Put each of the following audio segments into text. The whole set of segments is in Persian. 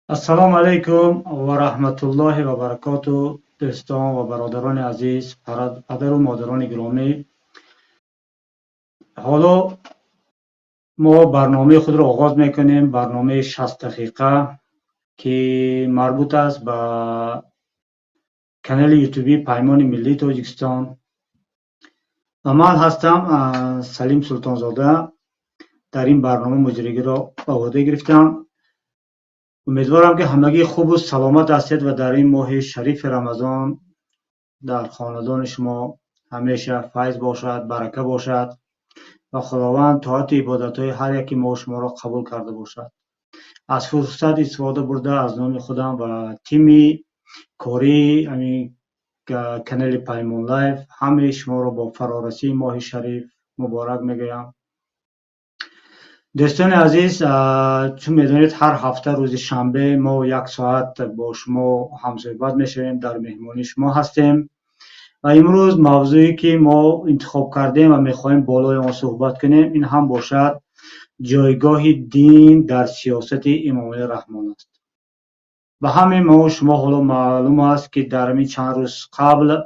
السلام علیکم و رحمت الله و برکاته. دوستان و برادران عزیز، پدر و مادران گرامی، حالا ما برنامه خود را آغاز میکنیم. برنامه 60 دقیقه که مربوط است به کانال یوتیوبی پیمان ملی تاجیکستان و من هستم سلیم سلطانزاده. در این برنامه مجریگی را به عهده گرفتم. امیدوارم که همگی خوب و سلامت هستید و در این ماه شریف رمضان در خاندان شما همیشه فیض باشد، برکه باشد و خداوند طاعت عبادت‌های هر یکی ما و شما را قبول کرده باشد. از فرصت استفاده برده از نام خودم و تیمی کاری همین کانال پیمان لایف همه شما را با فرارسی ماه شریف مبارک میگویم. دوستان عزیز، چون میدونید هر هفته روز شنبه ما 1 ساعت با شما همصحبت میشویم، در مهمانی شما هستیم و امروز موضوعی که ما انتخاب کردیم و میخواهیم بالای آن صحبت کنیم این هم باشد جایگاه دین در سیاست امام علی رحمان است. و همین ما شما حالا معلوم است که در همین چند روز قبل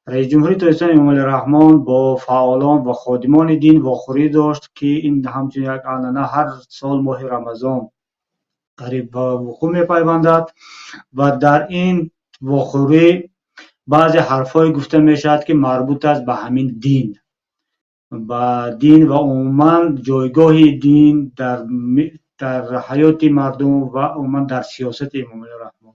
رئیس جمهوری تاجیکستان امام علی رحمان با فعالان و خادمان دین واخوری داشت که این همچنین یک عنعنه هر سال ماه رمضان قریب به وقوع میپیوندد و در این واخوری بعضی حرفای گفته میشد که مربوط است به همین دین و عموما جایگاه دین در حیات مردم و عموما در سیاست امام علی رحمان.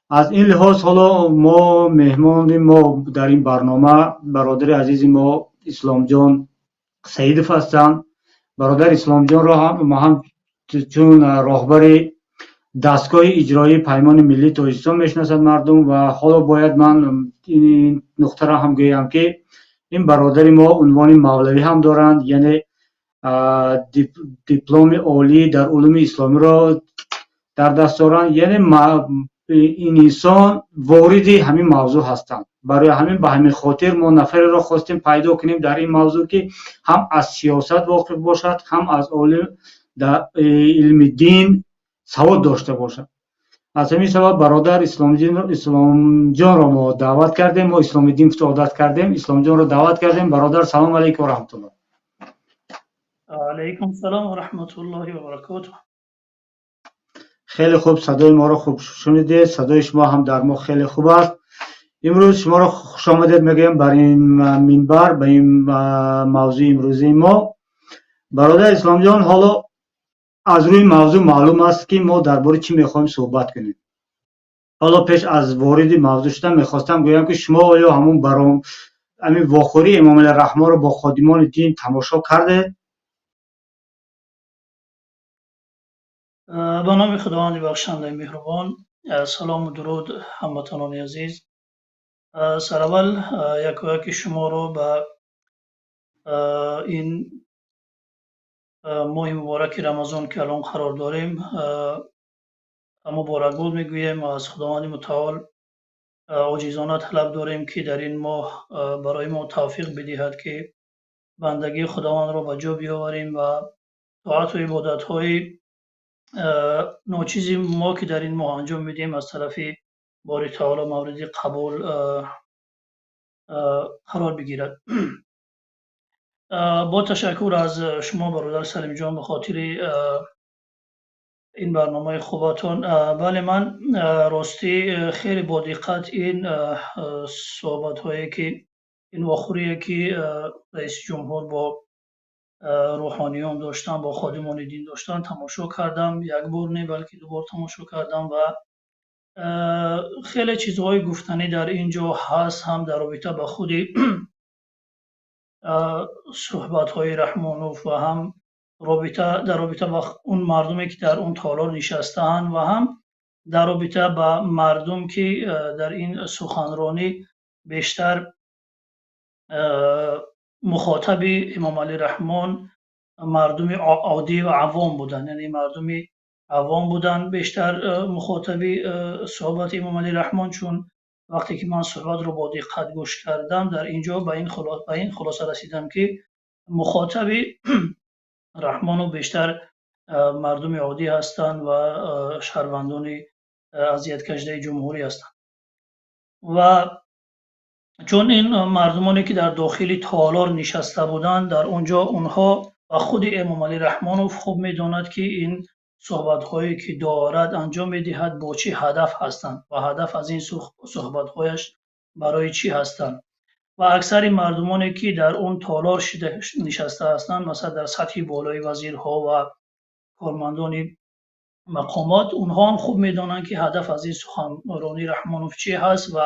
از این لحاظ حالا ما مهمان ما در این برنامه برادر عزیز ما اسلام جان سیدف هستند. برادر اسلام جان را ما هم چون راهبر دستگاه اجرایی پیمان ملی تاجیکستان میشناسد مردم و حالا باید من این نقطه را هم گویم که این برادر ما عنوان مولوی هم دارند، یعنی دیپلم عالی در علوم اسلامی را در دست دارند. یعنی این انسان وارد همین موضوع هستند. برای همین به همین خاطر ما نفری را خواستیم پیدا کنیم در این موضوع که هم از سیاست واقف باشد، هم از در علم دین سواد داشته باشد. از همین سبب برادر اسلام جان را ما دعوت کردیم. ما اسلام دین عادت کردیم، اسلام جان را دعوت کردیم. برادر سلام علیکم و رحمت الله. علیکم سلام و رحمت الله و برکاته. خیلی خوب، صدای ما را خوب شنیدید. صدای شما هم در ما خیلی خوب است. امروز شما را خوش آمدید میگم بر این منبر، به این موضوع امروزی ما. برادر اسلام جان، حالا از روی موضوع معلوم است که ما درباره چی میخوایم صحبت کنیم. حالا پیش از وارد موضوع شدن میخواستم گویم که شما آیا همین واخوری امام علی رحمان رو با خادمان دین تماشا کرده؟ به نام خداوند بخشنده مهربان. سلام و درود هموطنان عزیز. سر اول یک شما رو به این ماه مبارک رمضان که الان قرار داریم مبارکباد میگوییم و از خداوند متعال عاجزانه طلب داریم که در این ماه برای ما توفیق بدهد که بندگی خداوند را به جا بیاوریم و طاعت و عبادت های ناچیزی ما که در این ماه انجام میدیم از طرف باری تعالی مورد قبول قرار بگیرد. با تشکر از شما برادر سلیم جان به خاطر این برنامه خوبتون. بله، من راستی خیلی با دقت این صحبت هایی که این واخوری که رئیس جمهور با روحانیون داشتن، با خادمان دین داشتن تماشا کردم. یک بار نه بلکه دو بار تماشا کردم و خیلی چیزهای گفتنی در اینجا هست، هم در رابطه با خود صحبت‌های رحمانوف و هم در رابطه با اون مردمی که در اون تالار نشستند و هم در رابطه با مردم که در این سخنرانی بیشتر مخاطب امام علی رحمان مردم عادی و عوام بودن، یعنی مردم عوام بودن بیشتر مخاطب صحبت امام علی رحمان. چون وقتی که من صحبت رو با دقت گوش کردم در اینجا به این خلاصه رسیدم که مخاطب رحمان رو بیشتر مردم عادی هستند و شهروندان اذیتکشده جمهوری هستند. و چون این مردمانی که در داخل تالار نشسته بودند، در اونجا اونها و خود امام علی رحمانوف خوب میداند که این صحبت هایی که دارد انجام میدهد با چه هدف هستند و هدف از این صحبت هایش برای چی هستند. و اکثر مردمانی که در اون تالار نشسته هستند، مثلا در سطح بالای وزیرها و کارمندان مقامات، اونها هم خوب میدانند که هدف از این سخنرانی رحمانوف چی هست و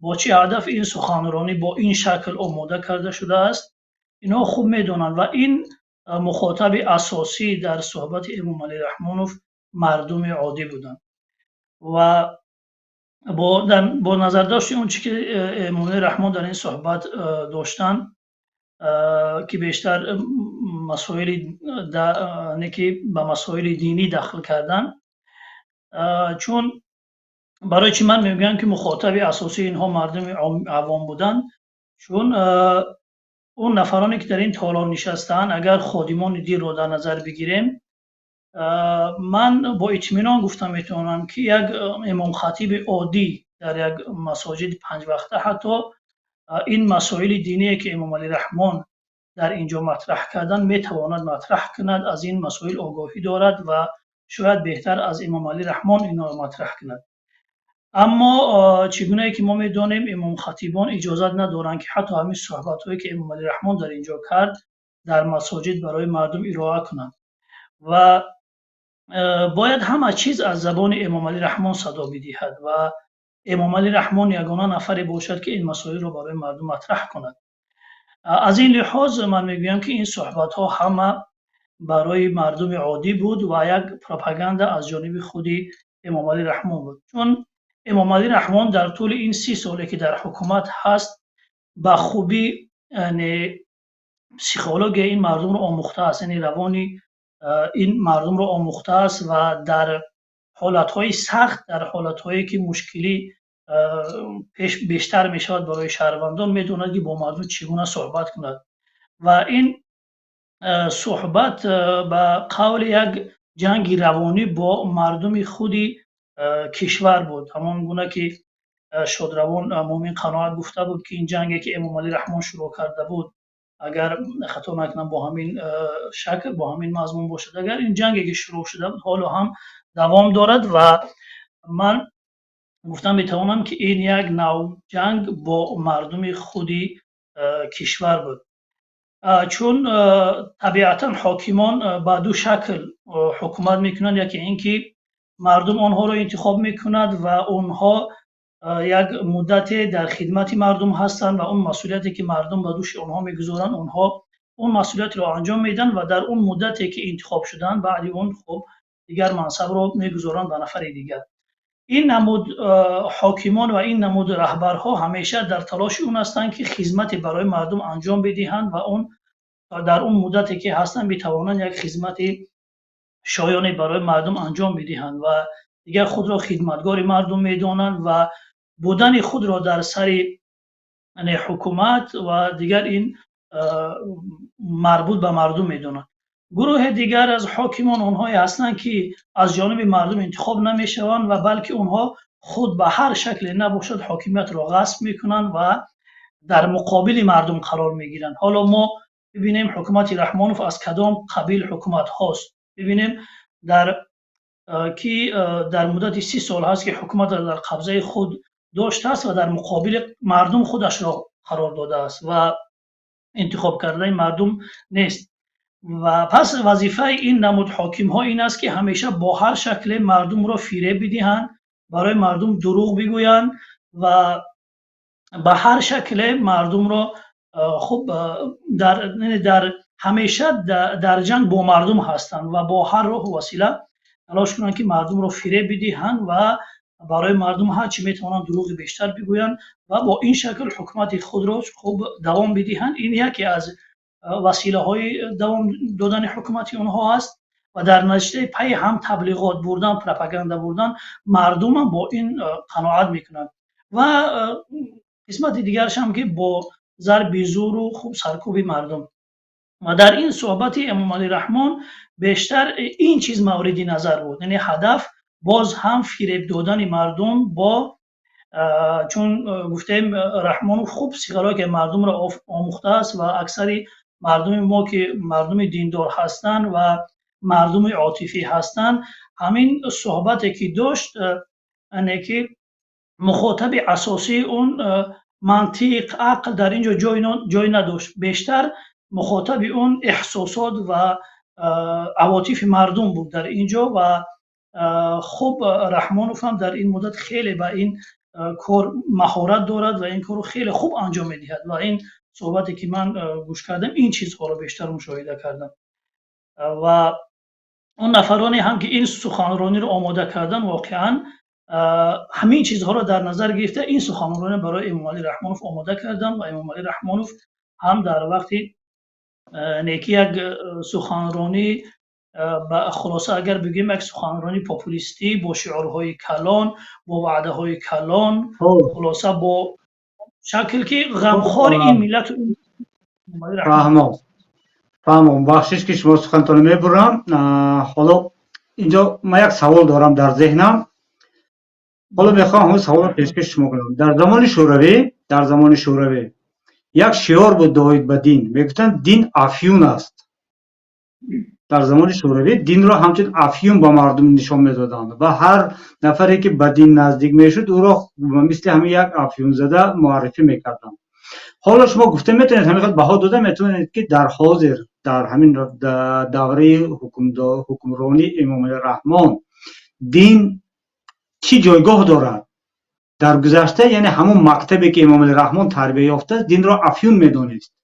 با چه هدف این سخنرانی با این شکل آماده کرده شده است. اینها خوب میدانند و این مخاطب اساسی در صحبت امام علی رحمانوف مردم عادی بودند. و با نظر داشت اون چی که امام علی رحمان در این صحبت داشتن که بیشتر مسائل که به مسائل دینی داخل کردن، چون برای چی من میگم که مخاطب اساسی اینها مردم عوام بودن، چون اون نفرانی که در این تالار نشستن اگر خادمان دین رو در نظر بگیریم، من با اطمینان گفتم میتونم که یک امام خطیب عادی در یک مساجد 5 وقته حتی این مسائل دینی که امام علی رحمان در اینجا مطرح کردن میتواند مطرح کند، از این مسائل آگاهی دارد و شاید بهتر از امام علی رحمان اینا رو مطرح کند. اما چگونه که ما میدانیم امام خطیبان اجازت ندارند که حتی همین صحبت هایی که امام علی رحمان در اینجا کرد در مساجد برای مردم ارائه کنند و باید همه چیز از زبان امام علی رحمان صدا بدهد و امام علی رحمان یگانه نفری باشد که این مسائل رو برای مردم مطرح کند. از این لحاظ من میگویم که این صحبت ها همه برای مردم عادی بود و یک پروپاگاندا از جانب خود امام علی رحمان بود، چون امام علی رحمان در طول این 30 ساله که در حکومت هست به خوبی پسیکولوژی این مردم رو آموخته است، یعنی روانی این مردم رو آموخته است و در حالتهای سخت، در حالتهایی که مشکلی بیشتر می شود برای شهروندان، میدوند که با مردم چگونه صحبت کند و این صحبت به قول یک جنگ روانی با مردم خودی کشور بود. همان گونه که شادروان مومن قناعت گفته بود که این جنگی که امام علی رحمان شروع کرده بود، اگر خطا نکنم با همین شکل با همین مضمون باشد، اگر این جنگی که شروع شده بود حالا هم دوام دارد و من گفتم میتوانم که این یک نوع جنگ با مردم خودی کشور بود، چون طبیعتا حاکمان با دو شکل حکومت میکنند. یکی اینکه مردم آنها رو انتخاب میکند و آنها یک مدت در خدمت مردم هستند و اون مسئولیتی که مردم به دوش آنها میگذارند آنها اون مسئولیت رو انجام میدن و در اون مدتی که انتخاب شدن بعد اون خب دیگر منصب رو میگذارند به نفر دیگر. این نمود حاکمان و این نمود رهبرها همیشه در تلاش اون هستند که خدمت برای مردم انجام بدهند و اون در اون مدتی که هستند میتوانند یک خدمت شایانه برای مردم انجام بدهند و دیگر خود را خدمتگار مردم میدانند و بودن خود را در سر حکومت و دیگر این مربوط به مردم میدانند. گروه دیگر از حاکمان آنهایی هستند که از جانب مردم انتخاب نمیشوند و بلکه آنها خود به هر شکل نباشد حاکمیت را غصب میکنند و در مقابل مردم قرار میگیرند. حالا ما ببینیم حکومت رحمانوف از کدام قبیل حکومت هاست. ببینیم در مدت 30 سال هست که حکومت در قبضه خود داشته است و در مقابل مردم خودش را قرار داده است و انتخاب کرده مردم نیست. و پس وظیفه این نمود حاکم ها این است که همیشه با هر شکل مردم را فریب بدهند، برای مردم دروغ بگویند و به هر شکل مردم را خب در همیشه در جنگ با مردم هستند و با هر راه و وسیله تلاش کنند که مردم را فریب بدهند و برای مردم هر چی میتوانند دروغ بیشتر بگویند و با این شکل حکومت خود را خوب دوام بدهند. این یکی از وسیله های دوام دادن حکومت اونها است و در نتیجه پی هم تبلیغات بردن، پروپاگاندا بردن، مردم هم با این قناعت میکنند و قسمت دیگرش هم که با ضرب زور و خوب سرکوب مردم. و در این صحبت امام علی رحمان بیشتر این چیز مورد نظر بود، یعنی هدف باز هم فریب دادن مردم با چون گفتیم رحمانوف خوب سیغراک مردم را آموخته است و اکثر مردم ما که مردم دیندار هستند و مردم عاطفی هستند، همین صحبتی که داشت اینه که مخاطب اساسی اون منطق عقل در اینجا جای نداشت، بیشتر مخاطب اون احساسات و عواطف مردم بود در اینجا و خوب رحمانوف هم در این مدت خیلی به این کار مهارت دارد و این کار رو خیلی خوب انجام میدهد و این صحبتی که من گوش کردم این چیزها رو بیشتر مشاهده کردم و اون نفرانی هم که این سخنرانی رو آماده کردن واقعا همین چیزها رو در نظر گرفته این سخنرانی برای امام علی رحمانوف آماده کردن و امام علی رحمانوف هم در وقتی نیکی یک سخنرانی خلاصه اگر بگیم یک سخنرانی پاپولیستی با شعارهای کلان، با وعده های کلان، خلاصه با شکل که غمخوار این ملت رو فهمم. بخشش که شما سخنتان میبرم. حالا اینجا من یک سوال دارم در ذهنم، حالا میخوام همون سوال رو پیشکش شما کنم. در زمان شوروی یک شعار بود داید به دین، میگفتن دین افیون است. در زمان شوروی دین را همچون افیون با مردم نشان میدادند و هر نفری که به دین نزدیک میشد او را مثل همین یک افیون زده معرفی میکردند. حالا شما گفته میتونید همین بها داده میتونید که در حاضر در همین دوره حکمرانی امام علی رحمان دین چی جایگاه دارد در گذشته؟ یعنی همون مکتبی که امام علی رحمان تربیت یافته دین را افیون میدونست.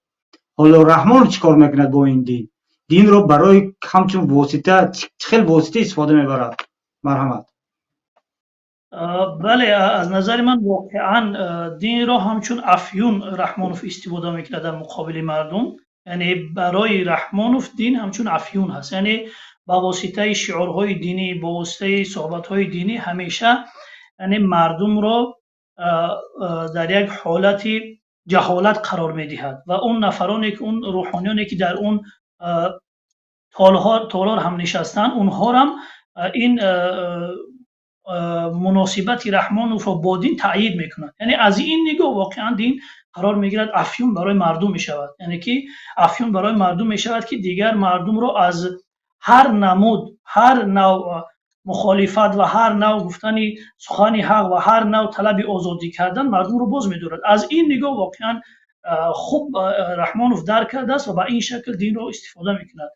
حالا رحمان چیکار میکند با این دین؟ دین رو برای همچون واسطه خیلی واسطه استفاده میبرد. مرحمت. بله، از نظر من واقعا دین را همچون افیون رحمانوف استفاده میکنه در مقابل مردم. یعنی برای رحمانوف دین همچون افیون هست، یعنی با واسطه شعارهای دینی، با واسطه صحبتهای دینی همیشه یعنی مردم را در یک حالت جهالت قرار میدهد و اون نفرانی که اون روحانیانی که در اون تالار هم نشستن اونها هم این مناسبت رحمانوف را با دین تأیید میکنند. یعنی از این نگاه واقعا دین قرار میگیرد افیون برای مردم میشود، یعنی که افیون برای مردم میشود که دیگر مردم را از هر نمود، هر نوع مخالفت و هر نوع گفتن سخن حق و هر نوع طلب آزادی کردن مردم رو باز می‌دارد. از این نگاه واقعا خوب رحمانوف درک کرده است و با این شکل دین رو استفاده میکند،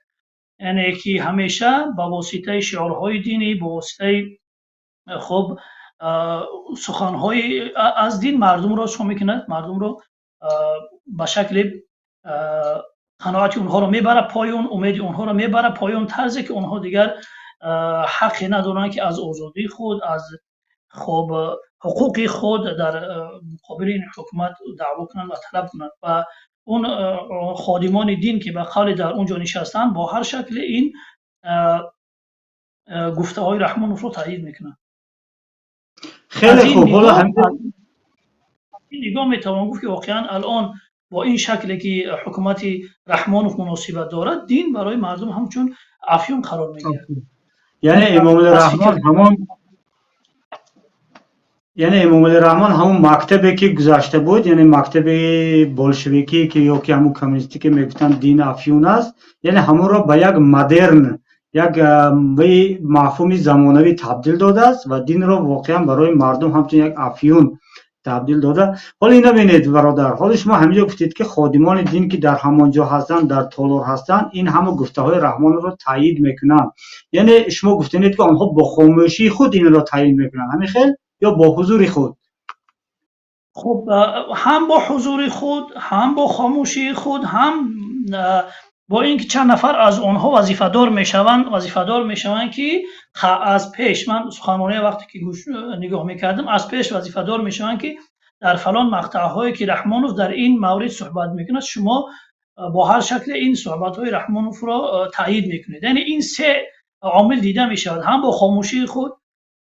یعنی که همیشه با واسطه شعارهای دینی، با واسطه خب سخنهای از دین مردم رو شما میکند، مردم رو به شکل قناعت اونها رو میبره پایون، امید اونها رو میبره پایون، طرزی که اونها دیگر حقی ندارن که از آزادی خود، از خب حقوق خود در مقابل این حکومت دعوا کنند و طلب کنند و اون خادمان دین که به قول در اونجا نشستن با هر شکل این گفته های رحمانوف رو تایید میکنند. خیلی خوب. حالا این نگاه میتوان گفت که واقعا الان با این شکلی که حکومت رحمانوف مناسبت دارد دین برای مردم همچون افیون قرار میگیرد. یعنی امام علی رحمان همون مکتبی که گذشته بود، یعنی مکتب بولشویکی که یا که همون کمونیستی که میگفتن دین افیون است، یعنی همون را به یک مدرن، یک مفهوم زمانوی تبدیل داده است و دین را واقعا برای مردم همچون یک افیون تبدیل داده. حالا اینا ببینید برادر، حالا شما همینجا گفتید که خادمان دین که در همانجا هستند، در تالار هستند، این همه گفته های رحمان رو تایید میکنن. یعنی شما گفتید که آنها با خاموشی خود این را تایید میکنن، همین خیلی یا با حضور خود؟ خب هم با حضور خود، هم با خاموشی خود، هم با اینکه چند نفر از آنها وظیفه‌دار میشوند که از پیش، من سخنرانی وقتی که نگاه میکردم از پیش وظیفه‌دار میشوند که در فلان مقطع‌هایی که رحمانوف در این مورد صحبت میکنه شما با هر شکل این صحبت‌های رحمانوف را تایید میکنید. یعنی این سه عامل دیده میشود، هم با خاموشی خود،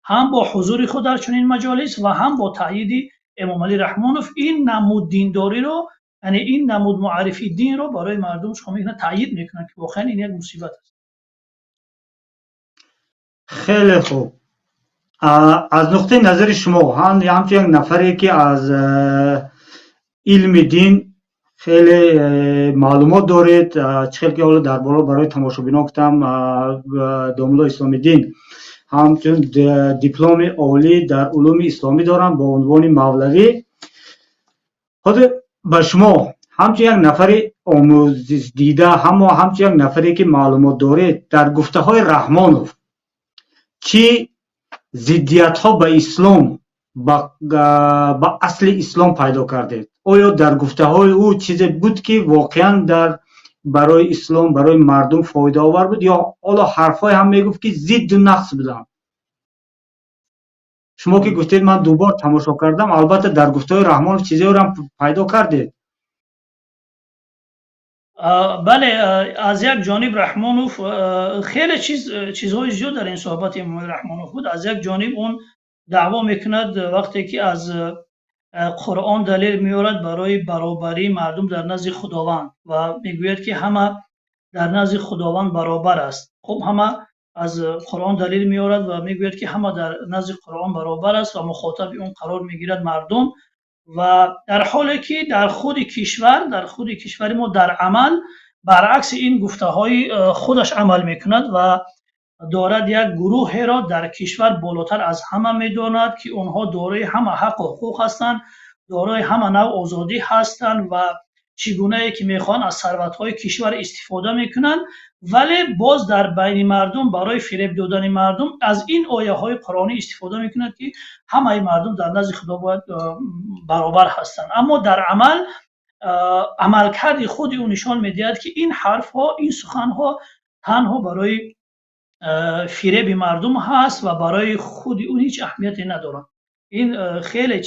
هم با حضور خود در چنین مجالس و هم با تایید امام علی رحمانوف. این نمود دینداری رو یعنی این نمود معرفی دین رو برای مردم شما میکنن، تایید میکنن که واقعا این یک مصیبت است. خیلی خوب. از نقطه نظر شما همچون یک نفری که از علم دین خیلی معلومات دارید، چه که حالا در بالا برای تماشابینان گفتم داملا اسلامی دین همچون دیپلم عالی در علوم اسلامی دارم با عنوان مولوی. خود به شما همچون یک نفری آموزش دیده همچون یک نفری که معلومات دارید در گفته های رحمانوف چی ضدیت ها به اسلام با اصل اسلام پیدا کردید؟ آیا در گفته های او چیزی بود که واقعا در برای اسلام برای مردم فایده آور بود یا حالا حرفای هم میگفت که ضد و نقص بودن؟ شما که گفتید من دوبار تماشا کردم، البته در گفته های رحمان چیزی رو هم پیدا کردید. بله، از یک جانب رحمانوف خیلی چیزهای زیاد در این صحبت امام رحمانوف بود. از یک جانب اون دعوا میکند وقتی که از قرآن دلیل میارد برای برابری مردم در نزد خداوند و میگوید که همه در نزد خداوند برابر است. خب همه از قرآن دلیل میارد و میگوید که همه در نزد قرآن برابر است و مخاطب اون قرار میگیرد مردم، و در حالی که در خود کشور ما در عمل برعکس این گفته های خودش عمل میکند و دارد یک گروه را در کشور بالاتر از همه میداند که اونها دارای همه حق و حقوق هستند، دارای همه نوع آزادی هستند و چگونه که میخوان از ثروت‌های کشور استفاده میکنند، ولی باز در بین مردم برای فریب دادن مردم از این آیه های قرآنی استفاده میکنند که همه مردم در نزد خدا باید برابر هستند. اما در عملکرد خود اون نشان میدهد که این حرف ها، این سخن ها تنها برای فریب مردم هست و برای خود اون هیچ اهمیتی ندارد. این خیلی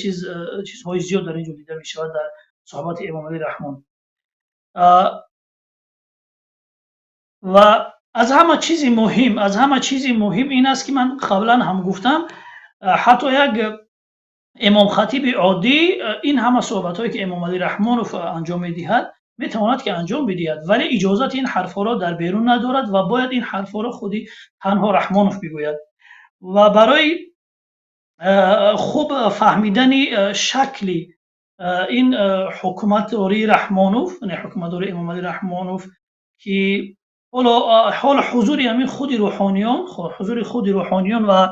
چیزهای زیاد در اینجا دیده میشود در صحبت امام علی رحمان. و از همه چیزی مهم این است که من قبلا هم گفتم، حتی یک امام خطیب عادی این همه صحبت هایی که امام علی رحمانوف انجام میدهد میتواند که انجام بدهد، ولی اجازت این حرفا را در بیرون ندارد و باید این حرفا را خودی تنها رحمانوف بگوید. و برای خوب فهمیدن شکلی این حکومتداری رحمانوف، نه حکومتداری امام علی رحمانوف، که حال حضور همین خود روحانیان و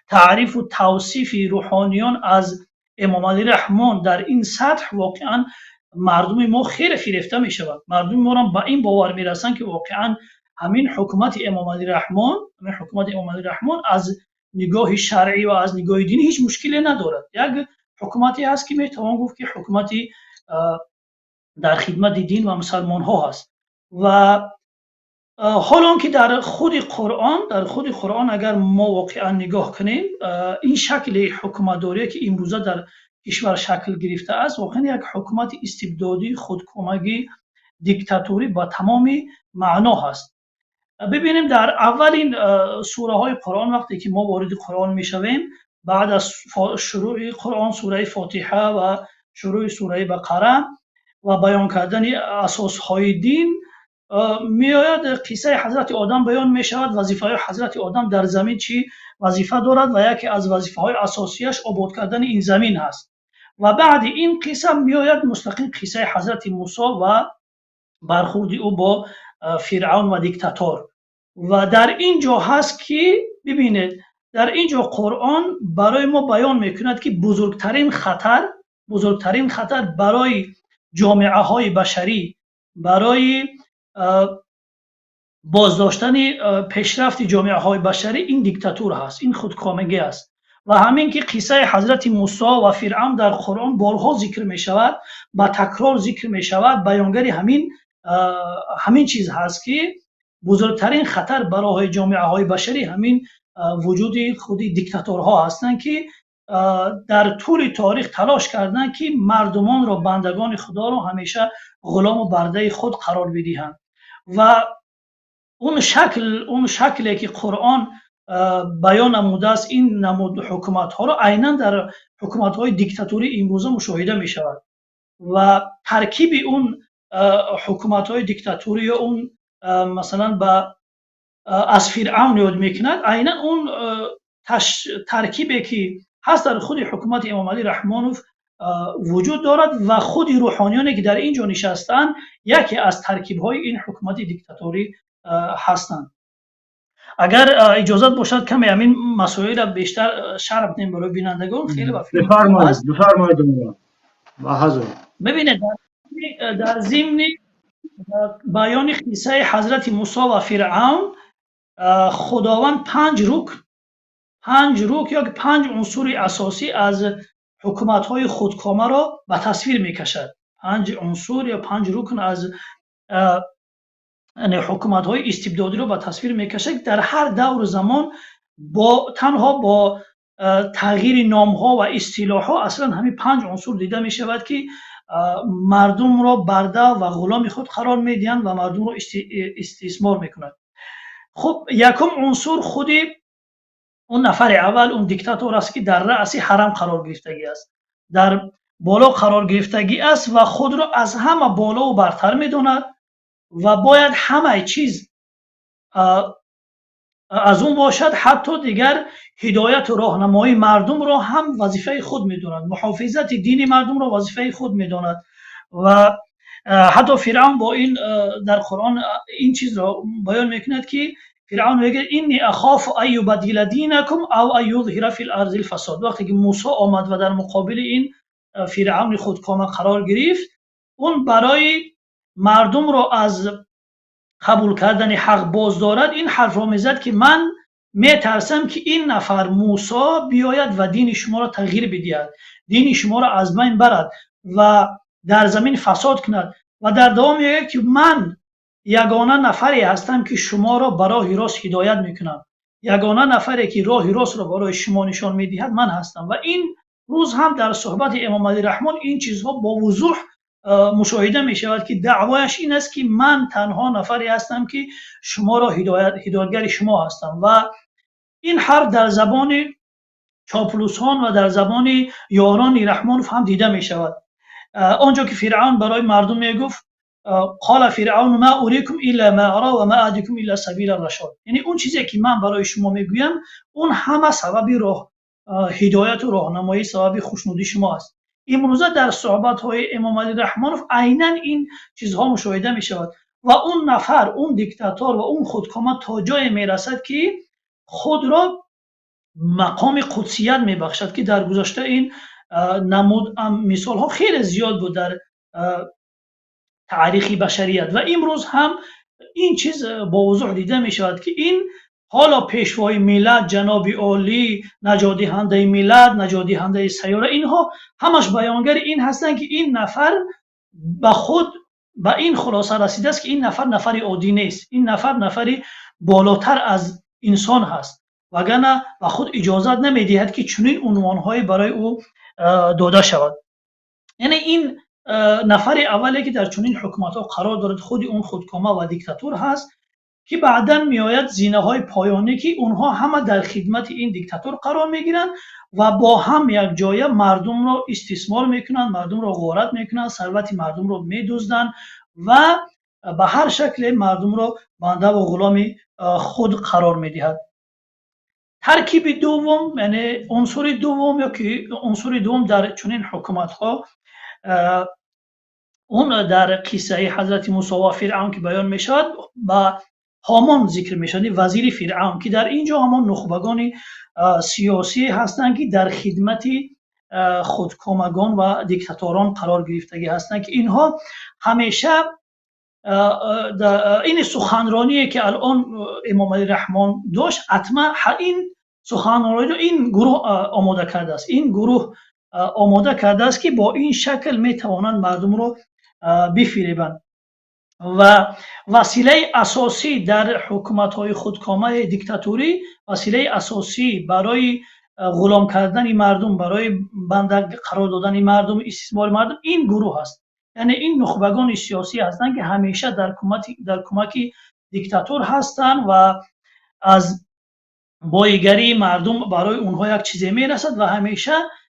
تعریف و توصیف روحانیان از امام علی رحمان در این سطح، واقعا مردم ما خیلی فریفته می شود. مردم ما را با این باور می رسند که واقعا همین حکومت امام علی رحمان از نگاه شرعی و از نگاه دینی هیچ مشکلی ندارد. یک حکومتی هست که می توان گفت که حکومتی در خدمت دین و مسلمان ها هست. و حالا که در خود قرآن اگر ما واقعا نگاه کنیم، این شکل حکومتداری که امروزه در کشور شکل گرفته است واقعا یک حکومت استبدادی، خودکامگی، دیکتاتوری با تمام معنا هست. ببینیم در اولین سوره های قرآن وقتی که ما وارد قرآن میشویم، بعد از شروع قرآن سوره فاتحه و شروع سوره بقره و بیان کردن اساس های دین، میآید قصه حضرت آدم بیان می شود. وظیفه های حضرت آدم در زمین چی وظیفه دارد و یکی از وظیفه های اساسیش آباد کردن این زمین هست. و بعد این قصه میآید مستقیم قصه حضرت موسی و برخورد او با فرعون و دیکتاتور. و در اینجا هست که ببینید در اینجا قرآن برای ما بیان میکند که بزرگترین خطر برای جامعه های بشری، برای بازداشتن پیشرفت جامعه های بشری این دیکتاتور هست، این خودکامگی است. و همین که قصه حضرت موسی و فرعون در قرآن بارها ذکر می شود، با تکرار ذکر می شود، بیانگر همین چیز هست که بزرگترین خطر برای جامعه های بشری همین وجود خود دیکتاتورها هستند که در طول تاریخ تلاش کردند که مردمان را، بندگان خدا را همیشه غلام و برده خود قرار بدهند. و اون شکلی که قرآن بیان نموده است این نمود حکومت ها را عیناً در حکومت های دیکتاتوری امروزه مشاهده می شود. و ترکیب اون حکومت‌های دیکتاتوری یا اون مثلا با از فرعون یاد میکند، عینا اون ترکیبی که هست در خود حکومت امام علی رحمانوف وجود دارد و خود روحانیانی که در اینجا نشستند یکی از ترکیب‌های این حکومت دیکتاتوری هستند. اگر اجازت باشد کمی همین مسائل را بیشتر شرح بدیم برای بینندگان خیلی بفرمایید و حاضر. ببینید در ضمن بیان قصه حضرت موسی و فرعون خداوند پنج رکن یا 5 عنصر اساسی از حکومت‌های خودکامه را به تصویر می‌کشد. 5 عنصر یا 5 رکن از حکومت‌های استبدادی را به تصویر می‌کشد. در هر دور زمان تنها با تغییر نام‌ها و اصطلاح‌ها اصلا همین 5 عنصر دیده می‌شود که مردم را برده و غلام خود قرار می‌دهند و مردم را استثمار می‌کنند. خب یکم عنصر خودی اون نفر اول اون دیکتاتور است که در رأس حرم قرار گرفتگی است، در بالا قرار گرفتگی است و خود را از همه بالا و برتر می‌داند و باید همه چیز از اون باشد، حتی دیگر هدایت و راهنمایی مردم را هم وظیفه خود می‌داند، محافظت دین مردم را وظیفه خود می‌داند و حتی فرعون با این در قرآن این چیز را بیان می‌کند که فرعون میگه اینی اخاف ان یبدل دینکم او ان یظهر فی الارض الفساد. وقتی که موسی آمد و در مقابل این فرعون خودکامه قرار گرفت، اون برای مردم را از قبول کردن حق باز دارد، این حرف را میزد که من میترسم که این نفر موسی بیاید و دین شما را تغییر بدهد، دین شما را از بین برد و در زمین فساد کند و در دوام میگه که من یگانه نفری هستم که شما را به راه راست هدایت میکنم، یگانه نفری که راه راست را برای شما نشان میدهد من هستم. و این روز هم در صحبت امام علی رحمان این چیزها با وضوح مشاهده می شود که دعوایش این است که من تنها نفری هستم که شما را هدایتگر شما هستم. و این حرف در زبان چاپلوسان و در زبان یاران رحمانوف هم دیده می شود. آنجا که فرعون برای مردم می گفت قال فرعون ما اریکم الا ما ارى و ما اهدیکم الا سبیل الرشاد، یعنی اون چیزی که من برای شما میگویم اون همه سبب هدایت و راهنمایی، سبب خوشنودی شما است. امروزه در صحبت های امام علی رحمانوف عیناً این چیزها مشاهده می شود و اون نفر، اون دیکتاتور و اون خودکامه تا جای می رسد که خود را مقام قدسیت می بخشد که در گذشته این نمود مثال ها خیلی زیاد بود در تاریخ بشریت و امروز هم این چیز با وضوح دیده می شود که این حالا پیشوای ملت، جناب عالی، نجات دهنده ملت، نجات دهنده سیاره، اینها همش بیانگر این هستند که این نفر به خود به این خلاصه رسیده است که این نفر عادی نیست، این نفری بالاتر از انسان هست، وگرنه به خود اجازت نمیدهد که چنین عنوانهایی برای او داده شود. یعنی این نفر اولی که در چنین حکومت‌ها قرار دارد خود اون خودکامه و دیکتاتور هست که بعداً میآید زینه‌های پایانی که اونها همه در خدمت این دیکتاتور قرار میگیرند و با هم یک جایه مردم را استثمار میکنند، مردم را غارت میکنند، ثروت مردم را میدزدند و به هر شکل مردم را بنده و غلام خود قرار میدهد. ترکیب دوم، یعنی عنصر دوم یا که عنصر دوم در چنین حکومت‌ها اون در قصه حضرت موسی و فرعون که بیان میشد با هامان ذکر میشد، وزیر فرعون، که در اینجا همان نخبگان سیاسی هستند که در خدمت خودکامگان و دیکتاتوران قرار گرفتگی هستند که اینها همیشه این سخنرانی که الان امام علی رحمان داشت حتما این سخنرانی رو این گروه آماده کرده است، این گروه آماده کرده است که با این شکل میتوانند مردم رو بفریبند و وسیله اساسی در حکومت‌های خودکامه دیکتاتوری، وسیله اساسی برای غلام کردن مردم، برای بنده قرار دادن مردم، استثمار مردم، این گروه است. یعنی این نخبگان سیاسی هستند که همیشه در کمک دیکتاتور هستند و از بایگری مردم برای اونها یک چیزی میرسد و همیشه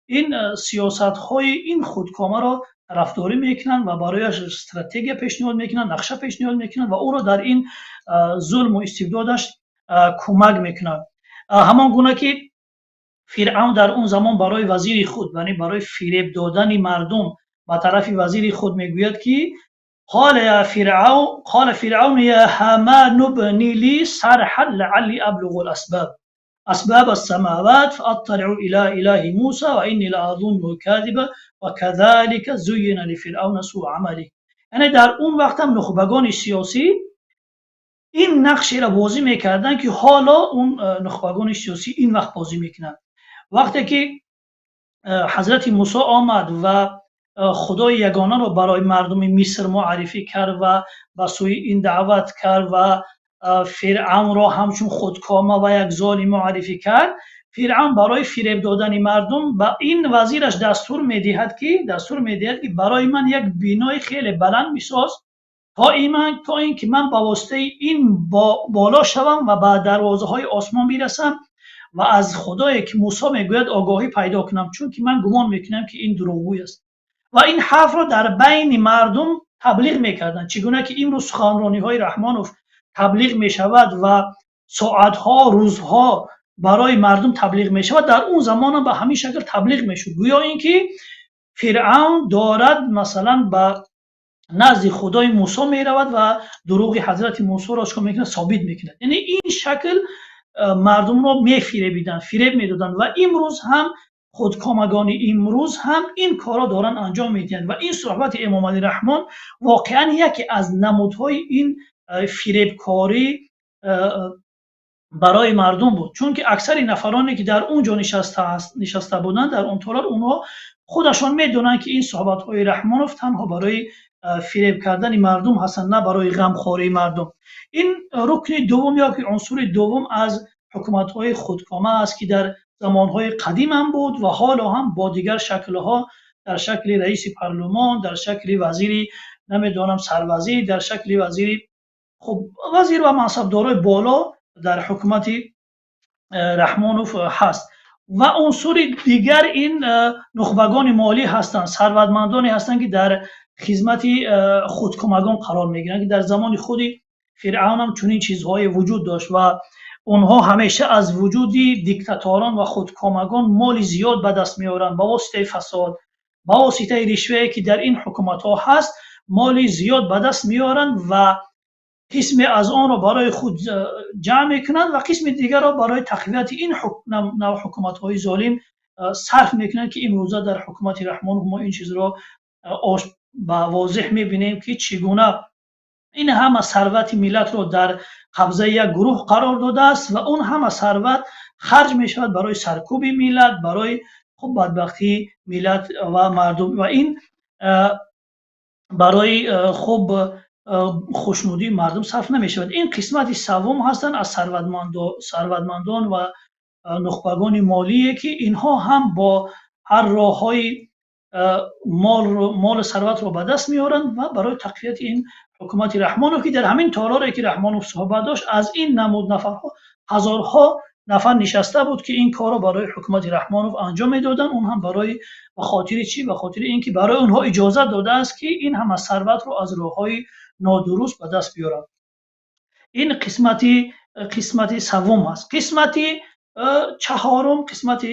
این سیاست‌های این خودکامه را طرفداری میکنن و برایش استراتژی پیشنهاد میکنن، نقشه پیشنهاد میکنن و او را در این ظلم و استبدادش کمک میکنن. همان گونه که فرعون در اون زمان برای وزیر خود، یعنی برای فریب دادن مردم با طرف وزیر خود میگوید که قال فرعون یا هامان ابني لي صرحا لعلی ابلغ اسباب السماوات فاطلع الى اله موسى واني لاظنه كاذبا وكذلك زين لفرعون سوء عمله. یعنی در اون وقت هم نخبگان سیاسی این نقش را بازی میکردن که حالا اون نخبگان سیاسی این وقت بازی میکنن. وقتی که حضرت موسی آمد و خدای یگانه را برای مردم مصر معرفی کرد و به سوی این دعوت کرد و فرعون را همچون خودکامه و یک ظالم معرفی کرد، فرعون برای فریب دادن مردم به این وزیرش دستور میدهد که برای من یک بنای خیلی بلند میساز تا اینکه من با واسطه این بالا شوم و به دروازه های آسمان برسم و از خدایی که موسی میگوید آگاهی پیدا کنم، چون که من گمان میکنم که این دروغگوی است. و این حرف را در بین مردم تبلیغ میکردند، چگونه که امروز سخنرانی های رحمانوف تبلیغ میشود و ساعتها روزها برای مردم تبلیغ میشود، در اون زمان هم به همین شکل تبلیغ میشد، گویا اینکه فرعون دارد مثلا به نزد خدای موسی میرود و دروغ حضرت موسی را چون میکنه ثابت میکنه. یعنی این شکل مردم را میفریبیدن، فریب میدادن و امروز هم خودکامگان امروز هم این کارا دارن انجام میدن. و این صحبت امام علی رحمان واقعا یکی از نمودهای این فریبکاری برای مردم بود، چون که اکثر نفرانی که در اونجا نشسته بودن در اون تالار، اونها خودشان میدونن که این صحبت های رحمانوف تنها برای فریب کردن مردم هستند، نه برای غمخواری مردم. این رکن دوم یا که عنصر دوم از حکومت های خودکامه است که در زمان های قدیم هم بود و حالا هم با دیگر شکل ها، در شکل رئیس پارلمان، در شکل وزیری نمیدونم سروزیر، در شکل وزیر و منصبدارای بالا در حکومت رحمانوف هست. و عنصر دیگر این نخبگان مالی هستند، ثروتمندانی هستند که در خدمت خودکامگان قرار میگیرند، که در زمان خود فرعون هم چنین چیزهای وجود داشت و اونها همیشه از وجود دیکتاتوران و خودکامگان مال زیاد به دست میارند، با واسطه فساد، با واسطه رشوه که در این حکومت ها هست مال زیاد به دست میارند و قسم از آن را برای خود جمع میکنند و قسم دیگر را برای تقویت این نوع حکومت های ظالم صرف میکنند که امروزه در حکومت رحمان ما این چیز را با واضح میبینیم که چگونه این همه ثروت ملت را در قبضه یک گروه قرار داده است و اون همه ثروت خرج میشود برای سرکوب ملت، برای بدبختی ملت و مردم و این برای خوشنودی مردم صرف نمیشود. این قسمت سوم هستند از ثروتمندان و نخبگان مالی که اینها هم با هر راههای مال ثروت را به دست میارند و برای تقویت این حکومت رحمانوف که در همین تالاری که رحمانوف صحبت داشت از این نمود نفرها هزارها نفر نشسته بود که این کار را برای حکومت رحمانوف انجام میدادن. اون هم برای به خاطر چی؟ به خاطر اینکه برای اونها اجازه داده است که این همه ثروت را از راههای نادرست به دست بیارند. این قسمت سوم است. قسمت چهارم، قسمت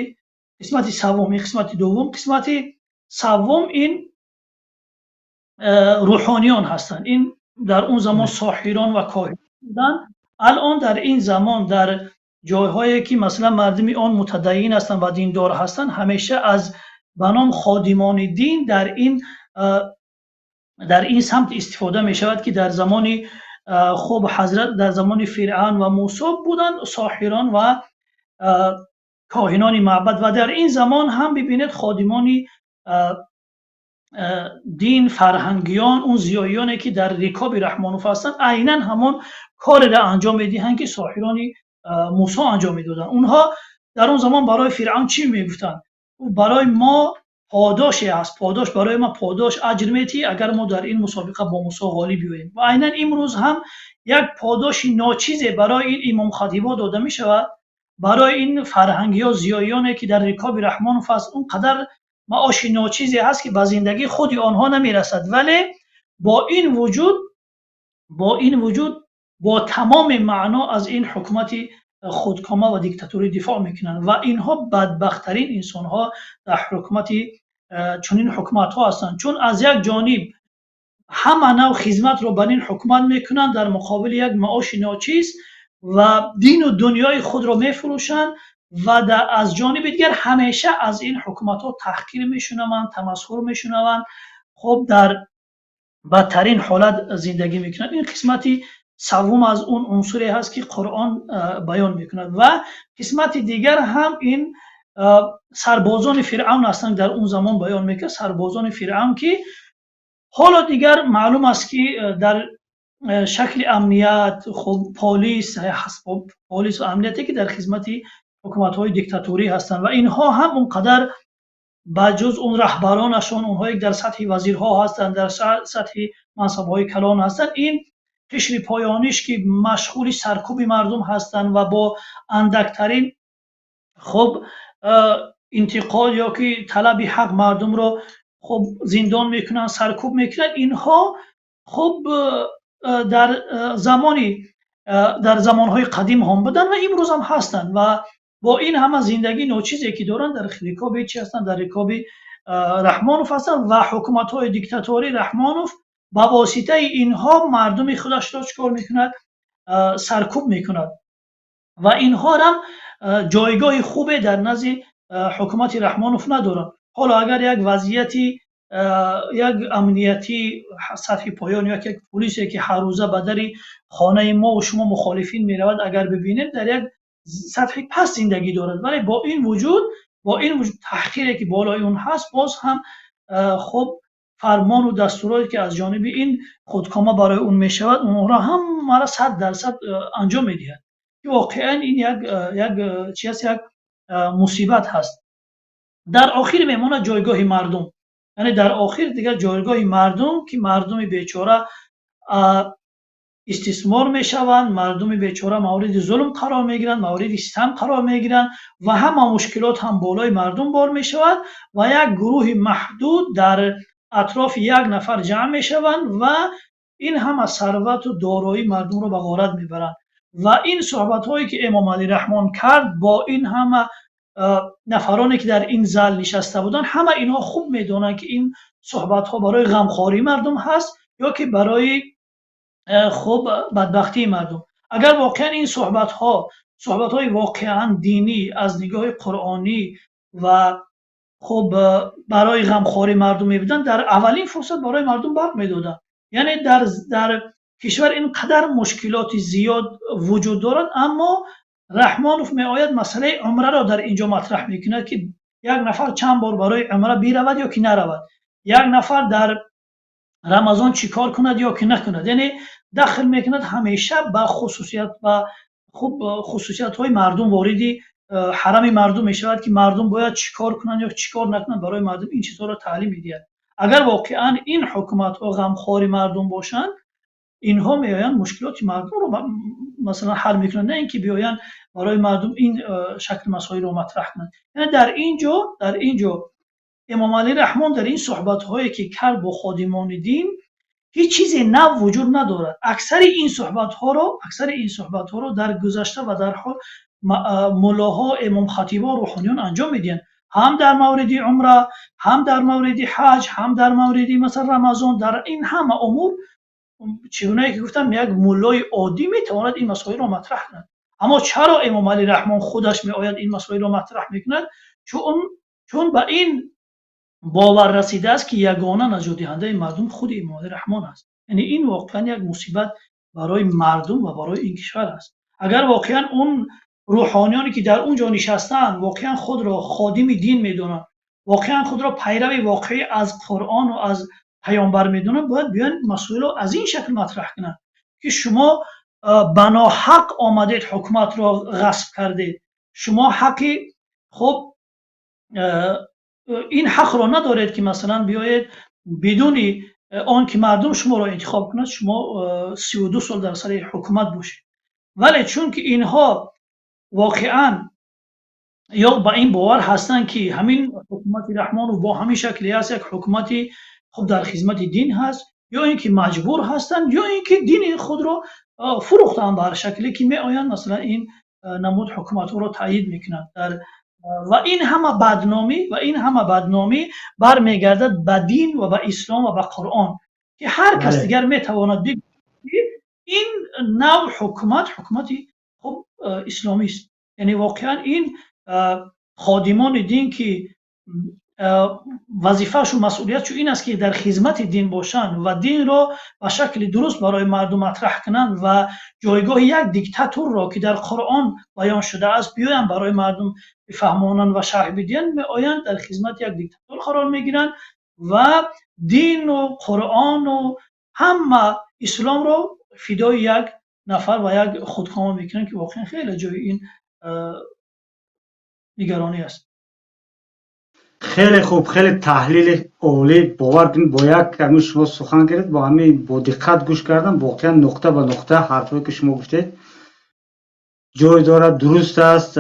سوم این روحانیان هستند. این در اون زمان ساحران و کاهنان بودند. الان در این زمان در جایهایی که مثلا مردمی آن متدین هستند و دیندار هستند همیشه از بنام خادمان دین در این سمت استفاده می شود که در زمان حضرت در زمان فرعون و موسی بودند ساحران و کاهنان معبد و در این زمان هم ببینید خادمان دین، فرهنگیان، اون زیایانی که در رکاب رحمانوف هستند عیناً همان کار را انجام میدهند که ساحران موسی انجام میدادند. اونها در اون زمان برای فرعون چی میگفتند؟ برای ما پاداشی است، پاداش برای ما پاداش اجر میتی اگر ما در این مسابقه با موسی غالب بیاییم. و عیناً امروز هم یک پاداش ناچیزی برای این امام خطیبا داده می شود، برای این فرهنگی ها زیایانی که در رکاب رحمانوف است اونقدر معاش ناچیزی هست که به زندگی خود آنها نمیرسد. ولی با این وجود با تمام معنا از این حکومت خودکامه و دیکتاتوری دفاع میکنند و اینها بدبختترین انسان ها در حکومت چنین حکومت ها هستند، چون از یک جانب همه نوع خدمت رو بر این حکومت میکنند در مقابل یک معاش ناچیز و دین و دنیای خود رو میفروشند و از جانب دیگر همیشه از این حکومت ها تحقیر میشنوند، تمسخر میشنوند. خب در بدترین حالت زندگی میکنند. این قسمتی سوم از اون عنصری هست که قرآن بیان میکند. و قسمت دیگر هم این سربازان فرعون هستند در اون زمان بیان میکنه. سربازان فرعون که حالا دیگر معلوم است که در شکل امنیت، خب پلیس و امنیتی که در خدمت حکومت های دیکتاتوری هستند و اینها هم اونقدر بجز اون رهبرانشون، اونها یک در سطح وزیرها هستند، در سطح منصب‌های کلان هستند، این قشر پایانیش که مشغول سرکوب مردم هستند و با اندکترین خب انتقاد یا که طلب حق مردم رو خب زندان میکنن، سرکوب میکنن. اینها خب در زمانهای قدیم هم بودن و امروز هم هستند و با این همه زندگی ناچیزی که دارن در رکاب چی هستن؟ در رکاب رحمانوف هستن و حکومت های دیکتاتوری رحمانوف با واسطه اینها مردم خودش را چکار میکند؟ سرکوب میکند و اینها هم جایگاه خوبه در نزد حکومت رحمانوف ندارن. حالا اگر یک وضعیتی یک امنیتی سطح پایان یا یک پلیسی که هر روزه به در خانه ما و شما مخالفین میرود اگر ببینید در یک سطح پس زندگی دارد، ولی با این وجود تحقیری که بالای اون هست باز هم خب فرمان و دستوراتی که از جانب این خودکامه برای اون میشود اون را هم مرا 100% انجام میدهد. واقعا این یک مصیبت هست. در آخر میمونه جایگاه مردم، یعنی در آخر دیگر جایگاه مردم که مردم بیچاره استثمار میشوند، مردم بیچاره مورد ظلم قرار میگیرند، مورد ستم قرار میگیرند و همه مشکلات هم بالای مردم بار میشود و یک گروه محدود در اطراف یک نفر جمع میشوند و این همه ثروت و دارایی مردم رو به غارت میبرند. و این صحبت هایی که امام علی رحمان کرد با این همه نفرانی که در این زال نشسته بودن، همه اینها خوب میدونن که این صحبت ها برای غمخواری مردم هست یا که برای خب بدبختی مردم. اگر واقعا این صحبت های واقعا دینی از نگاه قرآنی و خب برای غمخواری مردم میبودن در اولین فرصت برای مردم برق میدادن. یعنی در کشور اینقدر مشکلات زیاد وجود دارد، اما رحمانوف میآید مسئله عمره را در اینجا مطرح میکند که یک نفر چند بار برای عمره برود یا که نرود، یک نفر در رمضان چی کار کند یا که نکند. یعنی دخل میکند همیشه با خصوصیت و خب خصوصیت های مردم واردی حرم مردم میشود که مردم باید چی کار کنند یا چی کار نکنند برای مردم این چیزها را تعلیم میدهد. اگر واقعا این حکومت ها غمخوار مردم باشند اینها میآیند مشکلات مردم رو مثلا حل میکنند، نه اینکه بیاین برای مردم این شکل مسائل رو مطرح کنند. یعنی در اینجا امام علی رحمان در این صحبت هایی که کرد با خادمان دین هیچ چیزی نو وجود ندارد. اکثر این صحبت ها رو در گذشته و در حال ملاها، امام خطیبا، روحانیون انجام میدن، هم در مورد عمره، هم در مورد حج، هم در مورد مثلا رمضان. در این همه امور چگونه که گفتم یک مولای عادی میتواند این مسائل رو مطرح کند. اما چرا امام علی رحمان خودش میآید این مسائل رو مطرح میکند؟ چون به این باور رسیده است که یگانه نجات دهنده مردم خود امام علی رحمان است. یعنی این واقعا یک مصیبت برای مردم و برای این کشور است. اگر واقعا اون روحانیانی که در اونجا نشستن واقعا خود را خادم دین میدونن، واقعا خود را پیرو واقعی از قرآن و از پیامبر میدونن، باید بیان مسائل رو از این شکل مطرح کنن که شما بناحق آمدید حکومت را غصب کردید، شما حقی خب این حق را ندارید که مثلا بیایید بدون آن که مردم شما را انتخاب کنند شما 32 سال در سر حکومت باشید. ولی چون که اینها واقعا یا با این باور هستند که همین حکومت رحمان و با همین شکلی است یک حکومتی خود در خدمت دین هست، یا اینکه مجبور هستند، یا اینکه دین خود را فروختند بر شکلی که می آیند مثلا این نمود حکومت را تایید میکنند در و این همه بدنامی برمیگردد به دین و به اسلام و به قرآن که هر کس بله. دیگر میتواند بگوید این نوع حکومتی خب اسلامی است. یعنی واقعا این خادمان دین که وظیفه‌ش و مسئولیتش این است که در خدمت دین باشند و دین را به شکل درست برای مردم مطرح کنند و جایگاه یک دیکتاتور را که در قرآن بیان شده است بیاین برای مردم بفهمانند و شرح بدهند، میآیند در خدمت یک دیکتاتور قرار میگیرند و دین و قرآن و همه اسلام را فدای یک نفر و یک خودکامه میکنند که واقعا خیلی جای این نگرانی است. خیلی خوب، خیلی تحلیل عالی. باور کنید با یک همین شما سخن گرفت با همین با دقت گوش کردم، واقعا نقطه به نقطه حرفی که شما گفتید جای دارد، درست است.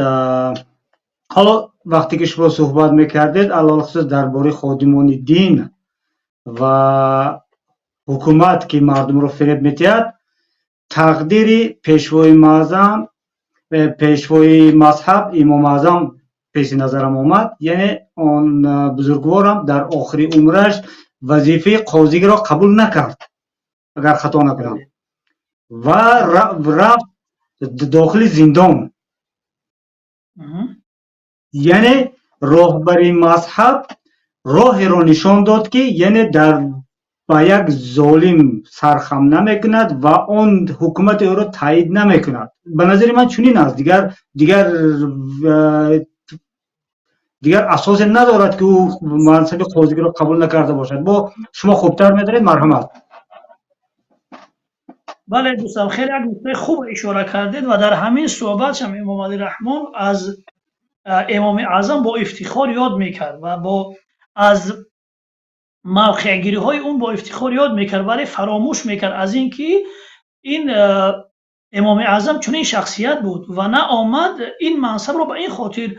حالا وقتی که شما صحبت میکردید علاوه درباره خادمان دین و حکومت که مردم رو فریب میدهد، تقدیر پیشوای معظم پیشوای مذهب امام اعظم پیش نظرم آمد. یعنی آن بزرگوارم در آخری عمرش وظیفه قاضی را قبول نکرد اگر خطا نکنم و رفت داخل زندان. یعنی راهبری مذهب راه را نشان داد که یعنی در با یک ظالم سرخم نمیکند و آن حکومت او را تایید نمیکند. به نظر من چنین است. دیگر اساس ندارد که او منصب قاضی را قبول نکرده باشد. با شما خوبتر میدارید. مرحمت. بله دوستان، خیلی یک نکته خوب اشاره کردید و در همین صحبت هم امام علی رحمان از امام اعظم با افتخار یاد میکرد و با از موقع گیری های اون با افتخار یاد میکرد، ولی فراموش میکرد از اینکه این امام اعظم چنین شخصیت بود و نه آمد این منصب رو به این خاطر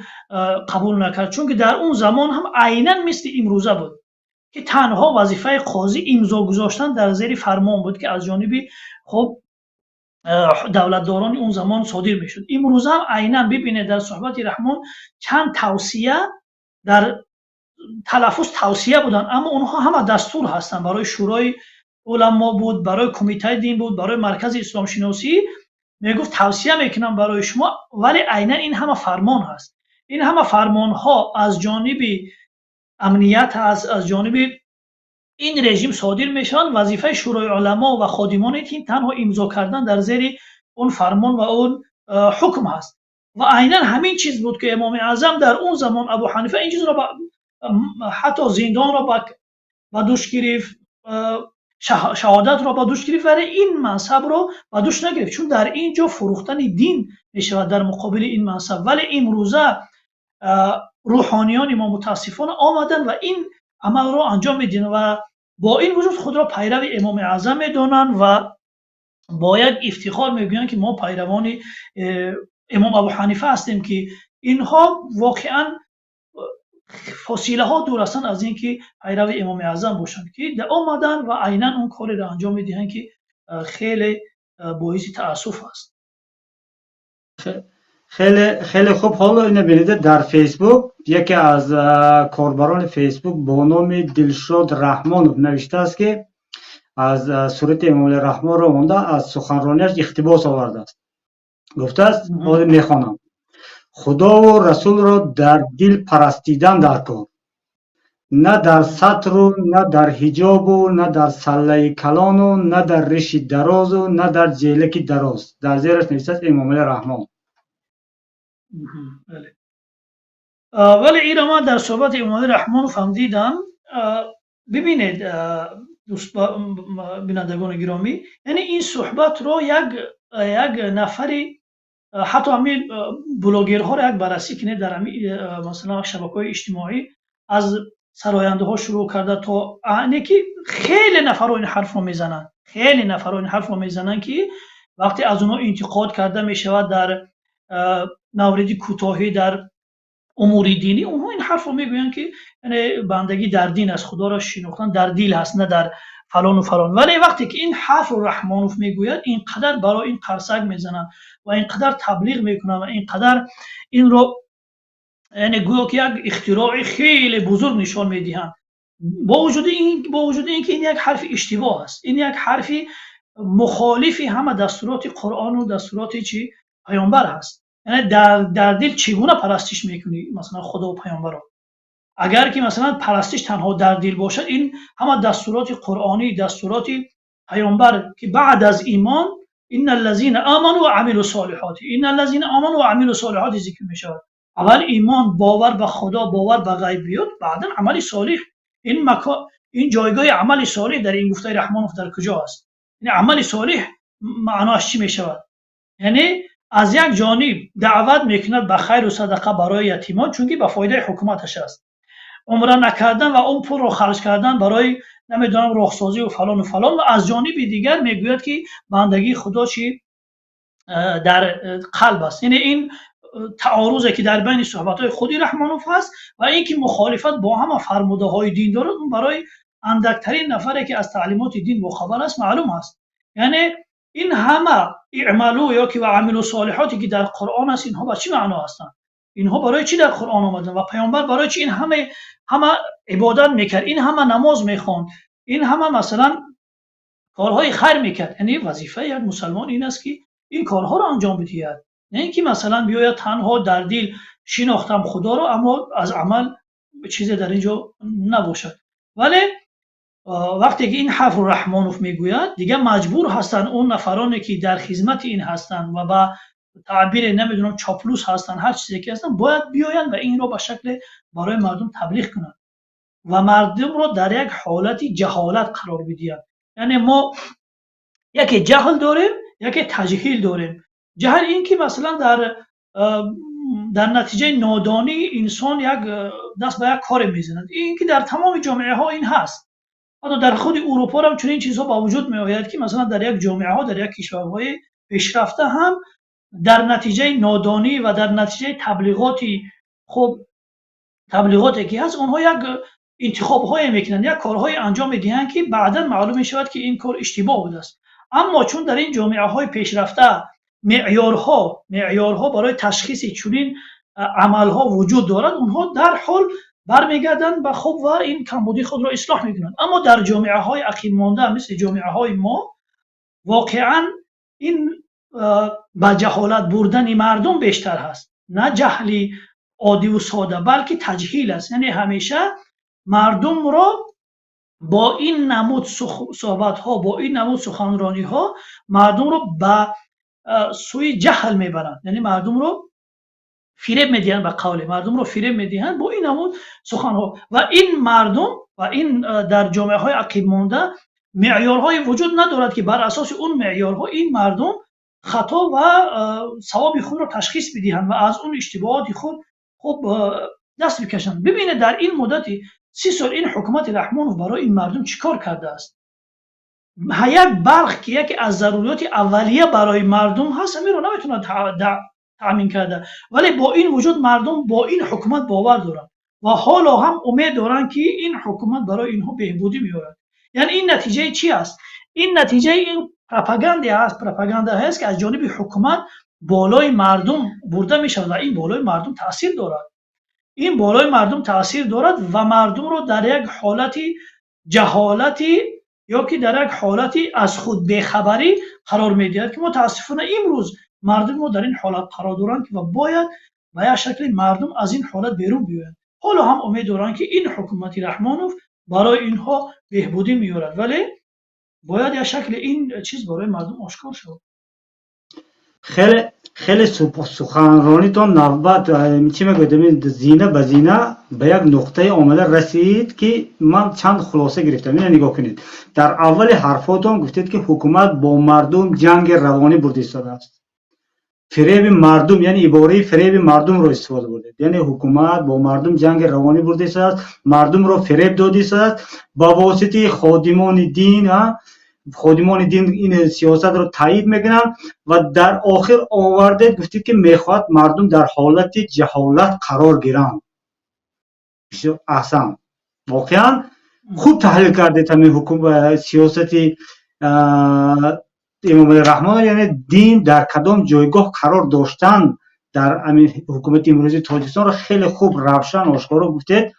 قبول نکرد چون که در اون زمان هم عیناً مثل امروزه بود که تنها وظیفه قاضی امضا گذاشتن در زیر فرمان بود که از جانب خب دولتداران اون زمان صادر میشد. امروز هم عیناً ببینید در صحبت رحمان چند توصیه در تلفظ توصیه بودن، اما اونها همه دستور هستن. برای شورای علما بود، برای کمیته دین بود، برای مرکز اسلام شناسی میگفت توصیه میکنم برای شما، ولی عیناً این همه فرمان هست. این همه فرمان ها از جانب امنیت هست، از جانب این رژیم صادر میشن. وظیفه شورای علما و خادمان دین تنها امضا کردن در زیر اون فرمان و اون حکم هست و عیناً همین چیز بود که امام اعظم در اون زمان ابو حنیفه این چیز را حتی زندان را با دوش گرفت، شهادت را با دوش گرفت، ولی این منصب را با دوش نگرفت چون در اینجا فروختن دین میشود در مقابل این منصب. ولی امروزه روحانیان ما متاسفانه آمدن و این عمل را انجام میدن و با این وجود خود را پیرو امام اعظم میدانند و با یک افتخار میگویند که ما پیروان امام ابو حنیفه هستیم که اینها واقعا فاصله ها دور هستند از اینکه پیرو امام اعظم باشند که در آمدن و عیناً اون کاری را انجام میدهند که خیلی باعث تأسف است. خیلی خوب. حالا اینو ببینید در فیسبوک یکی از کاربران فیسبوک با نام دلشاد رحمانov نوشته است که از صورت امام رحمان را مونده از سخنرانیش اقتباس آورده است. گفته است حالا میخوانم: خدا و رسول را در دل پرستیدن در کار، نه در سطر و نه در حجاب و نه در سله کلان و نه در ریش دراز و نه در جیلک دراز. در زیرش نوشته است امام رحمان. ولی این ما در صحبت امام رحمان فهمیدم. ببینید دوست بینندگان گرامی، یعنی این صحبت رو یک نفری حتی همین بلاگرها رو یک بررسی کنید در همین مثلا شبکه‌های اجتماعی از سراینده ها شروع کرده تا که خیلی نفر این حرف رو میزنن، خیلی نفر این حرف رو میزنن که وقتی از اونها انتقاد کرده میشود در مورد کوتاهی در امور دینی، اونها این حرف رو میگویند که یعنی بندگی در دین است، خدا را شناختن در دل هست نه در فلان و فلان. ولی وقتی که این حرف رو رحمانوف میگوید اینقدر برای این قرصک میزنن و اینقدر تبلیغ میکنن و اینقدر این رو یعنی گویا که یک اختراع خیلی بزرگ نشان میدهند. با وجود اینکه این یک حرف اشتباه است، این یک حرف مخالف همه دستورات قرآن و دستورات چی پیامبر هست. یعنی در دل چگونه پرستش میکنی مثلا خدا و پیامبر رو؟ اگر که مثلا پرستش تنها در دل باشد، این همه دستورات قرآنی، دستورات پیامبر که بعد از ایمان ان الذين آمنوا وعملوا الصالحات، ان الذين آمنوا وعملوا الصالحات ذکر میشود. اول ایمان، باور به خدا، باور به غیبیات، بعدا عمل صالح. این جایگاه عمل صالح در این گفته رحمانوف در کجا است؟ یعنی عمل صالح معناش چی میشود؟ یعنی از یک جانب دعوت میکند به خیر و صدقه برای یتیمان چون که به فایده حکومتش است، عمره نکردن و اون پول رو خرج کردن برای نمیدونم رخسازی و فلان و فلان، و از جانب دیگر میگوید که بندگی خدا چی در قلب است. یعنی این تعارضی که در بین صحبت‌های خودی رحمانوف هست و اینکه مخالفت با همه فرموده‌های دین دارد، اون برای اندکترین نفری که از تعلیمات دین باخبر است معلوم است. یعنی این همه اعملوا یا که و عملوا صالحاتی که در قرآن است، اینها با چی معنا هستند؟ اینها برای چی در قرآن آمدن و پیامبر برای چی این همه عبادت میکرد، این همه نماز میخواند، این همه مثلا کارهای خیر میکرد؟ یعنی وظیفه یک مسلمان این است که این کارها رو انجام بدهد، نه اینکه مثلا بیاید تنها در دل شناختم خدا رو اما از عمل چیزی در اینجا نباشد. ولی وقتی که این حرف رو رحمانوف میگوید، دیگه مجبور هستن اون نفرانی که در خدمت این هستن و با تعبیر نمیدونم چاپلوس هستن، هر چیزی که هستن، باید بیاین و این رو به شکل برای مردم تبلیغ کنن و مردم رو در یک حالت جهالت قرار بدهند. یعنی ما یکی جهل داریم، یکی تجهیل داریم. جهل این که مثلا در نتیجه نادانی انسان یک دست به یک کار میزند، این که در تمام جامعه ها این هست. حتی در خود اروپا هم چنین چیزها با وجود می آید که مثلا در یک جامعه ها، در یک کشورهای پیشرفته هم در نتیجه نادانی و در نتیجه تبلیغاتی که هست، اونها یک انتخاب‌های میکنند، یک کارهای انجام میدهند که بعدا معلوم میشود که این کار اشتباه بوده است. اما چون در این جامعه‌های پیشرفته معیارها برای تشخیص چنین عملها وجود دارد، اونها در حال برمیگردند به خوب و این کمبودی خود را اصلاح میکنند. اما در جامعه‌های عقیم مانده مثل جامعه‌های ما، واقعا این با جهالت بردن مردم بیشتر هست، نه جهلی عادی و ساده، بلکه تجهیل است. یعنی همیشه مردم را با این نمود صحبت ها، با این نمود سخنرانی ها، مردم رو به سوی جهل میبرند. یعنی مردم رو فریب میدهند، به قول مردم رو فریب میدهند با این نمود سخن ها. و این مردم و این در جامعه های عقیم مانده معیارهای وجود ندارد که بر اساس اون معیارها این مردم خطا و صواب خود را تشخیص بدهند و از اون اشتباهات خود دست بکشند. ببینید در این مدت 30 سال این حکومت رحمانوف برای این مردم چیکار کرده است؟ یک برق که یکی از ضروریات اولیه برای مردم هست، همین رو نمیتونه تامین کرده، ولی با این وجود مردم با این حکومت باور دارن و حالا هم امید دارن که این حکومت برای اینها بهبودی میاره. یعنی این نتیجه چی است؟ این نتیجه این پروپاگاندا هست که از جانب حکومت بالای مردم برده میشه و این بالای مردم تاثیر دارد. این بالای مردم تاثیر دارد و مردم رو در یک حالتی جهالتی یا که در یک حالتی از خود بیخبری قرار میدهد که متاسفانه امروز مردم رو در این حالت قرار دارند و باید به یک شکل مردم از این حالت بیرون بیایند. حالا هم امید دارند که این حکومت رحمانوف برای اینها بهبودی میارد، ولی باید یک شکل این چیز برای مردم آشکار شود. خیلی سخنرانیتون نوبت چی میگوید زینه به زینه به یک نقطه آمده رسید که من چند خلاصه گرفتم. اینو نگاه کنید. در اول حرفاتون گفتید که حکومت با مردم جنگ روانی برده ایستاده است. فریب مردم، یعنی عباره فریب مردم رو استفاده بردید. یعنی حکومت با مردم جنگ روانی برده ایستاده است، مردم رو فریب داده است با واسطه خادمان دین خادمان دین این سیاست رو تایید میکنن و در آخر آورده گفتید که میخواد مردم در حالت جهالت قرار گیرند. بسیار احسن، واقعا خوب تحلیل کردید همین حکومت سیاست امام علی رحمان، یعنی دین در کدام جایگاه قرار داشتن در همین حکومت امروزی تاجیکستان رو خیلی خوب روشن آشکارا گفتید.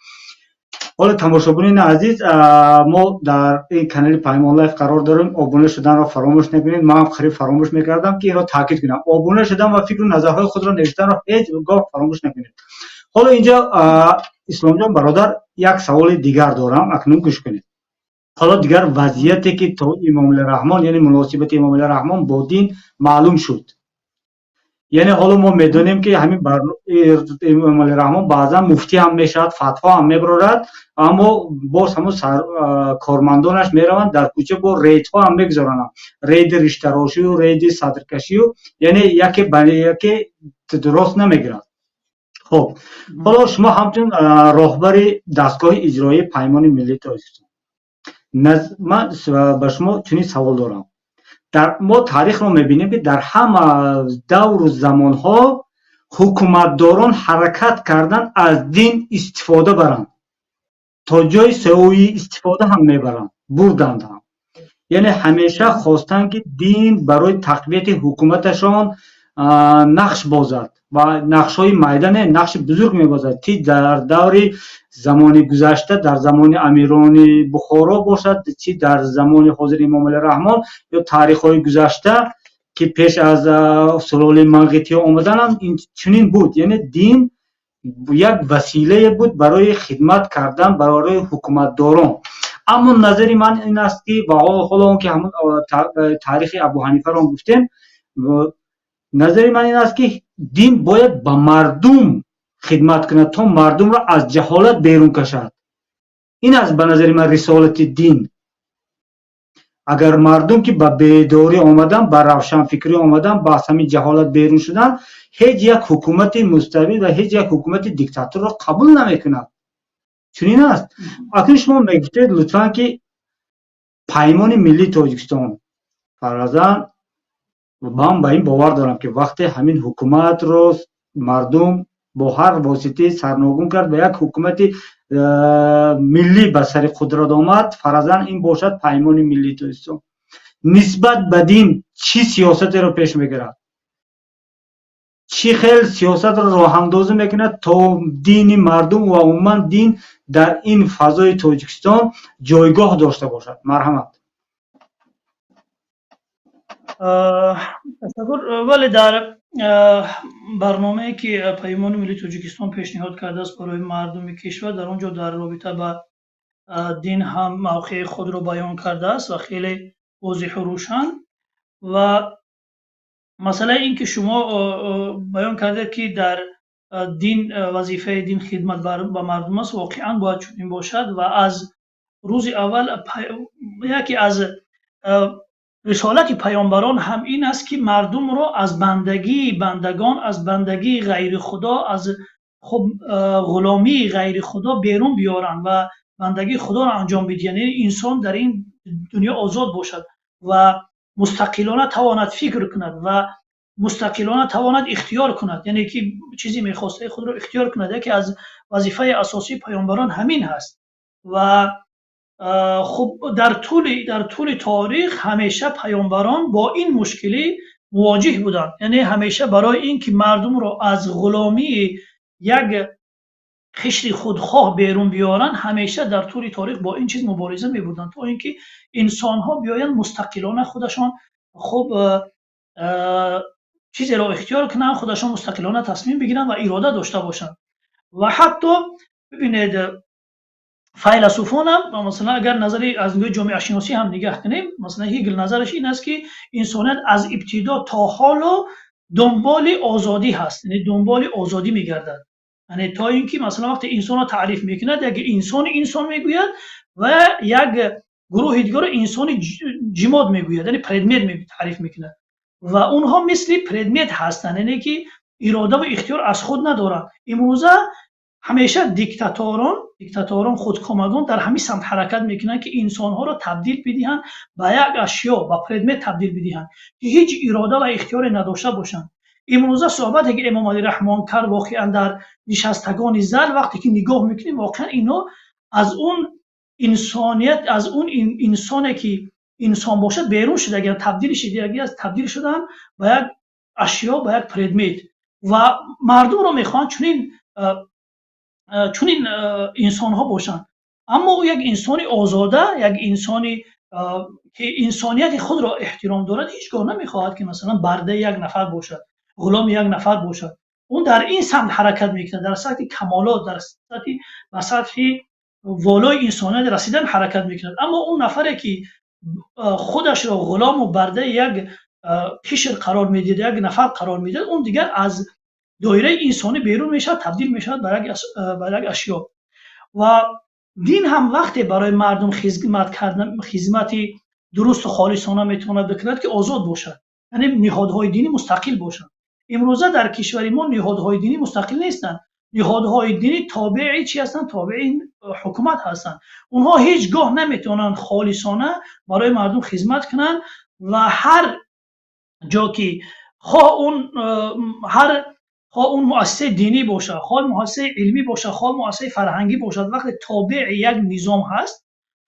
حالا تماشاگران عزیز، ما در این کانال پیمان لایف قرار داریم، آبونه شدن را فراموش نکنید. من هم خیلی فراموش میکردم که این را تاکید کنم، آبونه شدن و فکر و نظرهای خود را نوشتن را هیچگاه فراموش نکنید. حالا اینجا اسلام جان برادر یک سوال دیگر دارم، اکنون گوش کنید. حالا دیگر وضعیتی که تا امام علی رحمان، یعنی مناسبت امام علی رحمان با دین معلوم شد، یعنی حالا ما میدونیم که همین امام علی رحمان بعضا مفتی هم میشد، فتوا هم میبرد، اما باز همون کارمندانش میروند در کوچه با ریدها هم میگذارند، رید ریشتراشی و رید صدرکشی، و یعنی یکی برای یکی درست نمیگیرد. خب حالا شما همچون راهبر دستگاه اجرایی پیمان ملی تاجیکستان، من به شما چنین سوال دارم. در ما تاریخ رو میبینیم که در همه دور و زمان ها حکومتداران حرکت کردن از دین استفاده برند، تا جای سوی استفاده هم میبرند، بردند هم. یعنی همیشه خواستن که دین برای تقویت حکومتشان نقش بازد و نقش های میدان نقش بزرگ میبازد. تی در دور زمان گذشته، در زمان امیران بخارا باشد، چی در زمان حاضر امام علی رحمان یا تاریخ های گذشته که پیش از سلال منقطی آمدن، این چنین بود. یعنی دین یک وسیله بود برای خدمت کردن برای حکومتداران. اما نظر من این است که و حالا اون که همون تاریخ ابو حنیفه رو گفتیم، نظر من این است که دین باید به مردم خدمت کند تا مردم را از جهالت بیرون کشد. این است به نظر من رسالت دین. اگر مردم که به بیداری آمدن، به روشن فکری آمدن، با همین جهالت بیرون شدن، هیچ یک حکومت مستبد و هیچ یک حکومت دیکتاتور را قبول نمیکند. چنین است. اکنون شما میگفتید لطفاً که پیمان ملی تاجیکستان، فرضاً من به این باور دارم که وقتی همین حکومت رو مردم با هر واسطه سرنگون کرد و یک حکومت ملی به سر قدرت آمد، فرضاً این باشد پیمان ملی تاجیکستان. نسبت به دین چی سیاست رو پیش میگیرد، چی خیل سیاست رو راه اندازی میکند تا دین مردم و عموما دین در این فضای تاجیکستان جایگاه داشته باشد. مرحمت. تشکر. ولی در برنامه که پیمان ملی تاجیکستان پیشنهاد کرده است برای مردم کشور، در اونجا در رابطه با دین هم موقع خود رو بیان کرده است و خیلی واضح و روشن. و مسئله این که شما بیان کرده که در دین وظیفه دین خدمت به مردم است، واقعا باید چنین باشد و از روز اول یکی از رسالت پیامبران هم این است که مردم را از بندگان، از بندگی غیر خدا، از غلامی غیر خدا بیرون بیارن و بندگی خدا را انجام بدهند. یعنی انسان در این دنیا آزاد باشد و مستقلانه تواند فکر کند و مستقلانه تواند اختیار کند، یعنی که چیزی میخواسته خود را اختیار کند. یکی از وظیفه اساسی پیامبران همین هست. و خب در طول تاریخ همیشه پیامبران با این مشکلی مواجه بودند. یعنی همیشه برای اینکه مردم را از غلامی یک خشت خودخواه بیرون بیارن، همیشه در طول تاریخ با این چیز مبارزه می بودند تا اینکه انسان ها بیاین مستقلانه خودشان چیزی را اختیار کنن، خودشان مستقلانه تصمیم بگیرن و اراده داشته باشند. و حتی ببینید فیلسوفان هم مثلا اگر نظری از نگاه جامعه شناسی هم نگاه کنیم، مثلا هیگل نظرش این است که انسانیت از ابتدا تا حالا دنبال آزادی هست، یعنی دنبال آزادی میگردد. یعنی تا اینکه مثلا وقتی انسان را تعریف میکند، یک انسان میگوید و یک گروه دیگر انسان جماد میگوید، یعنی پردمت تعریف میکند و اونها مثل پردمت هستند، یعنی که اراده و اختیار از خود ندارند. امروزه ҳамеша диктаторон худкомагон дар ҳамин самт ҳаракат мекунанд ки инсонҳоро табдил бидиҳанд ба як ашё ба предмет табдил бидиҳанд ки ҳеҷ ирода ва ихтиёре надошта бошанд. имрӯза суҳбате ки Эмомалӣ Раҳмон кард воқеан дар нишастагони зал, вақте ки нигоҳ мекунем воқеан ино аз он инсоният, аз он инсоне ки инсон бошад берун шудагианд, табдил шудаанд ба як ашё, ба як предмет ва мардумро мехоҳанд чунин инсонҳо бошанд. аммо ӯ як инсони озода, як инсони ки инсонияти худро эҳтиром дорад ҳеҷ гоҳ намехоҳад ки масалан бардаи як нафар бошад, ғуломи як нафар бошад. ӯ дар ин самт ҳаракат мекунад, дар сатҳи камолот, ба сатҳи волои инсоният расидан ҳаракат мекунад. аммо он нафаре ки худашро ғулому бардаи як қишр қарор медиҳад, як нафар қарор медиҳад, он дигар аз доираи инсонӣ берун мешавад, табдил мешавад ба як ашё. ва дин ҳам вақте барои мардум хизмати дурусту холисона метавонад бикунад ки озод бошад, яъне ниҳодҳои динӣ мустақил бошанд. имрӯза дар кишвари мо ниҳодҳои динӣ мустақил нестанд. ниҳодҳои динӣ тобеи чи ҳастанд? Тобеи ҳукумат ҳастанд. онҳо ҳеҷ гоҳ наметавонанд холисона барои мардум хизмат кунанд ва ҳар ҷо ки хоҳ он муассисаи динӣ бошад, хоҳ муассисаи илмӣ бошад, хоҳ муассисаи фарҳангӣ бошад, вақте тобеи як низом ҳаст,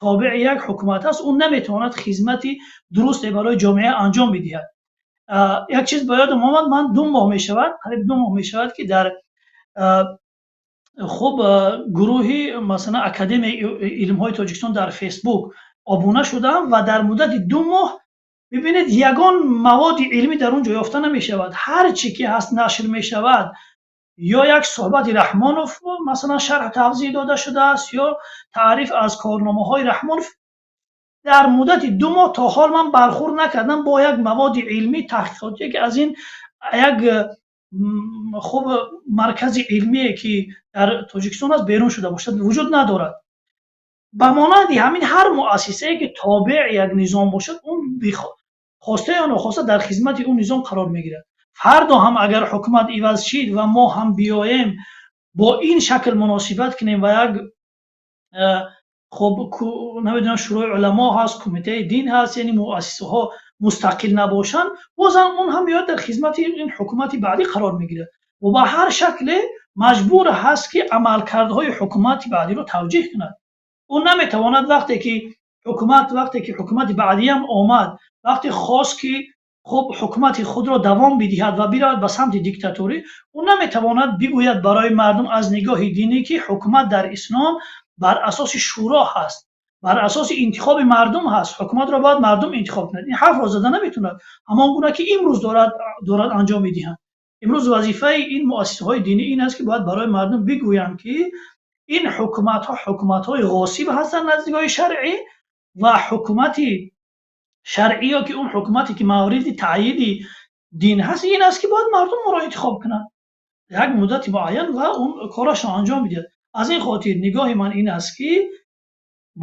тобеи як ҳукумат ҳаст, он наметавонад хизмати дурусте барои ҷомеа анҷом бидиҳад. як чиз ба ёдам омад, ман қариб 2 моҳ мешавад ки дар гурӯҳи масалан Академияи илмҳои Тоҷикистон дар Фейсбук обуна шудам ва дар муддати 2 моҳ бибинед ягон маводи илмӣ дар он ҷо ёфта намешавад. ҳар чӣ ки ҳаст нашр мешавад, ё як суҳбати Раҳмонов масалан шарҳ тавзеҳ дода шудааст, ё таъриф аз корномаҳои Раҳмонов. дар муддати 2 моҳ то ҳол ман бархӯрд накардам бо як маводи илмӣ таҳқиқотие ки аз ин як маркази илмие ки дар Тоҷикистон аст берун шуда бошад, вуҷуд надорад. ба монанди ҳамин ҳар муассисае ки тобеи як низом бошад, он хоста ё нохоста дар хизмати он низом қарор мегирад. фардо ҳам агар ҳукумат иваз шид ва мо ҳам биёем бо ин шакл муносибат кунем ва як намедонам шӯрои уламо ҳаст, кумитаи дин ҳаст, яъне муассисаҳо мустақил набошанд, бозам он ҳам меояд дар хизмати ин ҳукумати баъдӣ қарор мегирад ва ба ҳар шакле маҷбур ҳаст ки амалкардҳои ҳукумати баъдиро тавҷеҳ кунад. ӯ наметавонад вақте ки ҳукумати баъдиам омад, вақте хост ки ҳукумати худро давом бидиҳад ва биравад ба самти диктатурӣ, ӯ наметавонад бигӯяд барои мардум аз нигоҳи динӣ ки ҳукумат дар ислом бар асоси шуро ҳаст, бар асоси интихоби мардум ҳаст, ҳукуматро бояд мардум интихоб кунад. ин ҳарфро зада наметавонад, ҳамон гуна ки имрӯз дорад анҷом медиҳанд. имрӯз вазифаи ин муассисаҳои динӣ ин аст ки бояд барои мардум бигӯянд ки ин ҳукуматҳои ғосиб ҳастанд наздигаҳои шаръӣ ва ҳукумати шаръӣ ё ки он ҳукумате ки мавриди таъйиди дин ҳаст, ин аст ки бояд мардум онро интихоб кунанд як муддати муайян ва он корашро анҷом бидиҳад. аз ин хотир нигоҳи ман ин аст ки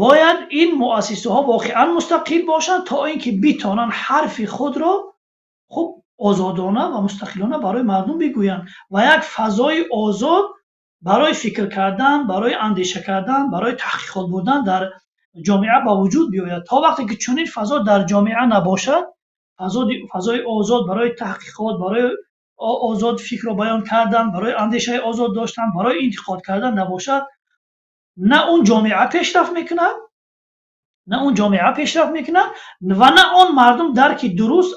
бояд ин муассисаҳо воқеан мустақил бошанд то ин ки битонанд ҳарфи худро озодона ва мустақилона барои мардум бигӯянд ва як фазои озод барои фикр кардан, барои андеша кардан, барои таҳқиқот бурдан дар ҷомеа ба вуҷуд биёяд. То вақте ки чунин фазо дар ҷомеа набошад, фазои озод барои таҳқиқот, барои озод фикрро баён кардан, барои андешаи озод доштан, барои интиқод кардан набошад, на он ҷомеа пешрафт мекунад ва на он мардум дарки дуруст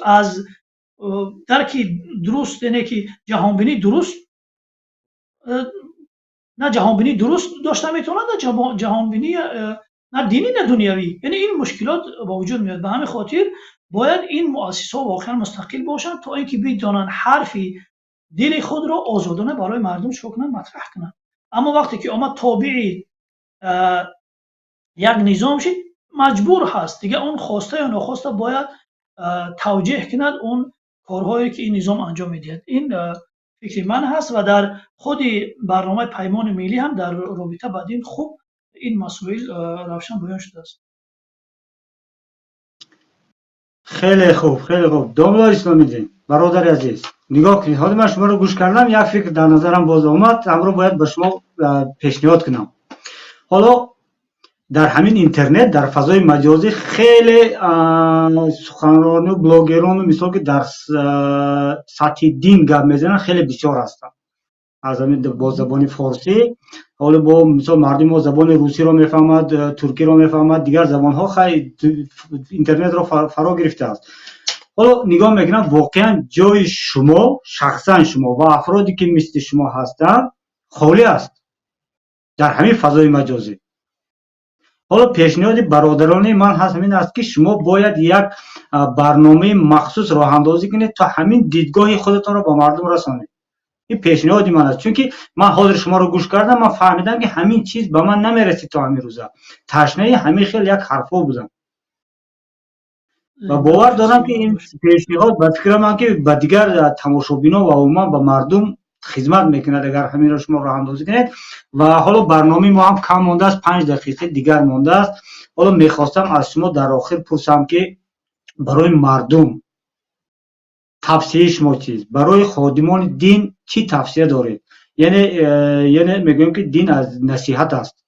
яъне ки ҷаҳонбинии дуруст на ҷаҳонбинии дуруст дошта метавонад, на ҷаҳонбинии на динӣ, на дунявӣ. яъне ин мушкилот ба вуҷуд меояд. ба ҳамин хотир бояд ин муассисаҳо воқеан мустақил бошанд то ин ки битонанд ҳарфи дили худро озодона барои мардум чико кунанд, матраҳ кунанд. аммо вақте ки омад тобеи як низом шид, маҷбур ҳаст дигар он хоста ё нохоста бояд тавҷеҳ кунад он корҳое ки ин низом анҷом медиҳад. ин фикри ман ҳаст ва дар худи барномаи Паймони Миллӣ ҳам дар робита ба дин хуб ин масоил равшан баён шудааст. خیلی خوب دامدار اسلامیدین برادر عزیز، نگاه کنید. حالا من شما رو گوش کردم، یک فکر در نظرم باز آمد، امروز باید به شما پیشنهاد کنم. حالا در همین اینترنت در فضای مجازی خیلی سخنران و بلاگران و مثال که در سطح دین گپ میزنن خیلی بسیار هستن از همین با زبان فارسی. حالا با مثال مردم ما زبان روسی رو میفهمد، ترکی رو میفهمد، دیگر زبان ها خیلی اینترنت رو فرا گرفته است. حالا نگاه میکنم واقعا جای شما، شخصا شما و افرادی که مثل شما هستن خالی است در همین فضای مجازی. حالا پیشنهاد برادران من هست همین است که شما باید یک برنامه مخصوص راه اندازی کنید تا همین دیدگاه خودتان رو با مردم رسانید. این پیشنهادی من است، چون که من حاضر شما رو گوش کردم، من فهمیدم که همین چیز به من نمیرسید تا همین روزا. تشنه همین خیلی یک حرفا بودم و باور دارم که این پیشنهاد به فکر من که به دیگر تماشابینا و عموما به مردم خدمت میکند اگر همین را شما راه اندازی کنید. و حالا برنامه ما هم کم مانده است، 5 دقیقه دیگر مانده است. حالا میخواستم از شما در آخر پرسم که برای مردم توصیه شما چیست؟ برای خادمان دین چی توصیه دارید؟ یعنی میگویم که دین از نصیحت است،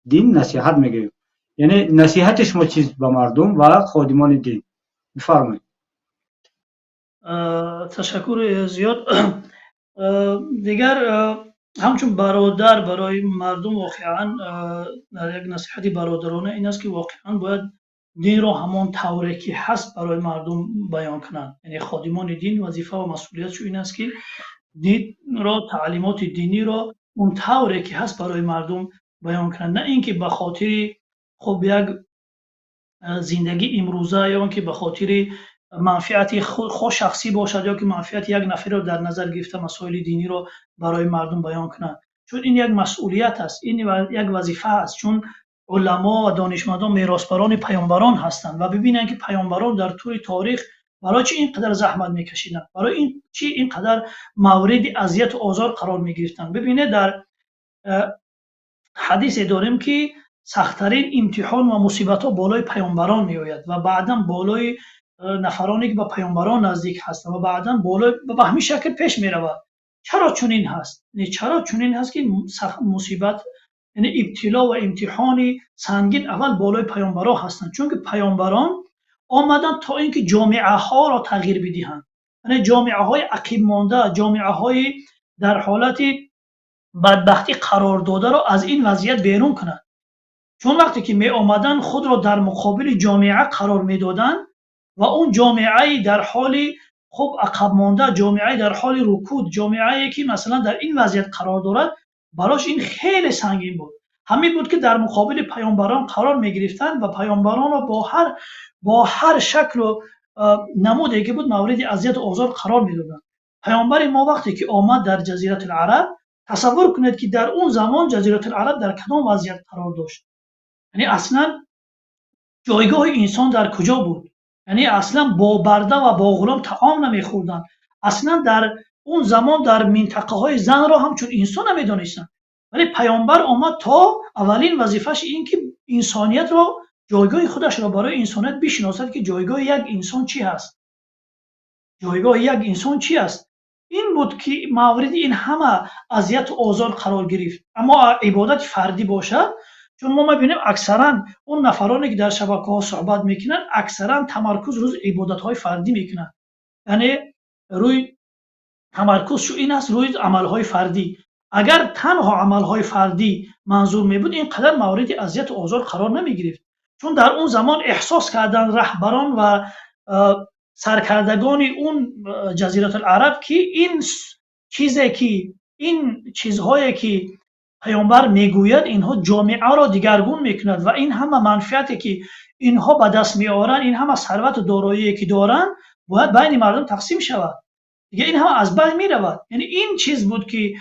دین نصیحت میگه، یعنی نصیحت شما چیست به مردم و خادمان دین؟ بفرمایید. تشکر زیاد. دیگر همچون برادر برای مردم واقعا در یک نصیحتی برادرانه این است که واقعا باید دین را همان طوری که هست برای مردم بیان کنند. یعنی خادمان دین وظیفه و مسئولیتش این است که دین را، تعلیمات دینی را اون طوری که هست برای مردم بیان کنند، نه اینکه به خاطر خب یک زندگی امروزه یا که به خاطر منفعت خود شخصی باشد یا که منفعت یک نفر را در نظر گرفته مسائل دینی را برای مردم بیان کنند. چون این یک مسئولیت است، این یک وظیفه است، چون علما و دانشمندان میراثبران پیامبران هستند و ببینند که پیامبران در طول تاریخ برای چی اینقدر زحمت میکشیدند، برای این چی اینقدر مورد اذیت و آزار قرار میگرفتند. ببینید در حدیث داریم که سخت‌ترین امتحان و مصیبت‌ها بالای پیامبران میآید و بعداً بالای نفرانی که به پیامبران نزدیک هستند و بعداً بالای به همین شکل پیش می‌رود. چرا چنین هست؟ چرا چنین هست که مصیبت، یعنی ابتلا و امتحان سنگین اول بالای پیامبران هستند؟ چون که پیامبران آمدن تا اینکه جامعه ها را تغییر بدهند، یعنی جامعه های عقب مانده، جامعه های در حالت بدبختی قرار داده را از این وضعیت بیرون کنند. چون وقتی که می آمدن خود را در مقابل جامعه قرار می دادن و اون جامعه در حال خب عقب مانده، جامعه در حال رکود، جامعه که مثلا در این وضعیت قرار دارد، براش این خیلی سنگین بود. همین بود که در مقابل پیامبران قرار می گرفتن و پیامبران را با هر شکل و نمودی که بود مورد اذیت و آزار قرار می دادن. پیامبر ما وقتی که آمد در جزیره العرب، تصور کنید که در اون زمان جزیره العرب در کدام وضعیت قرار داشت. یعنی اصلا جایگاه انسان در کجا بود؟ یعنی اصلا با برده و با غلام طعام نمیخوردن. اصلا در اون زمان در منطقه های زن را همچون انسان نمیدانستن. ولی پیامبر آمد تا اولین وظیفش این که انسانیت را، جایگاه خودش را برای انسانیت بشناسد که جایگاه یک انسان چی هست. جایگاه یک انسان چی است؟ این بود که مورد این همه اذیت و آزار قرار گرفت. اما عبادت فردی باشد، چون ما می‌بینیم اکثرا اون نفرانی که در شبکه‌ها صحبت میکنن اکثرا تمرکز روی عبادت‌های فردی میکنن، یعنی روی تمرکزشو این است روی عمل‌های فردی. اگر تنها عمل‌های فردی منظور میبود اینقدر مورد اذیت و آزار قرار نمیگرفت. چون در اون زمان احساس کردن رهبران و سرکردگان اون جزیره العرب که این چیزهایی که پیامبر میگوید اینها جامعه را دیگرگون میکند و این همه منفعتی که اینها به دست میآورند، این همه ثروت و دارایی که دارند باید بین مردم تقسیم شود دیگه، این همه از بین میرود. یعنی این چیز بود که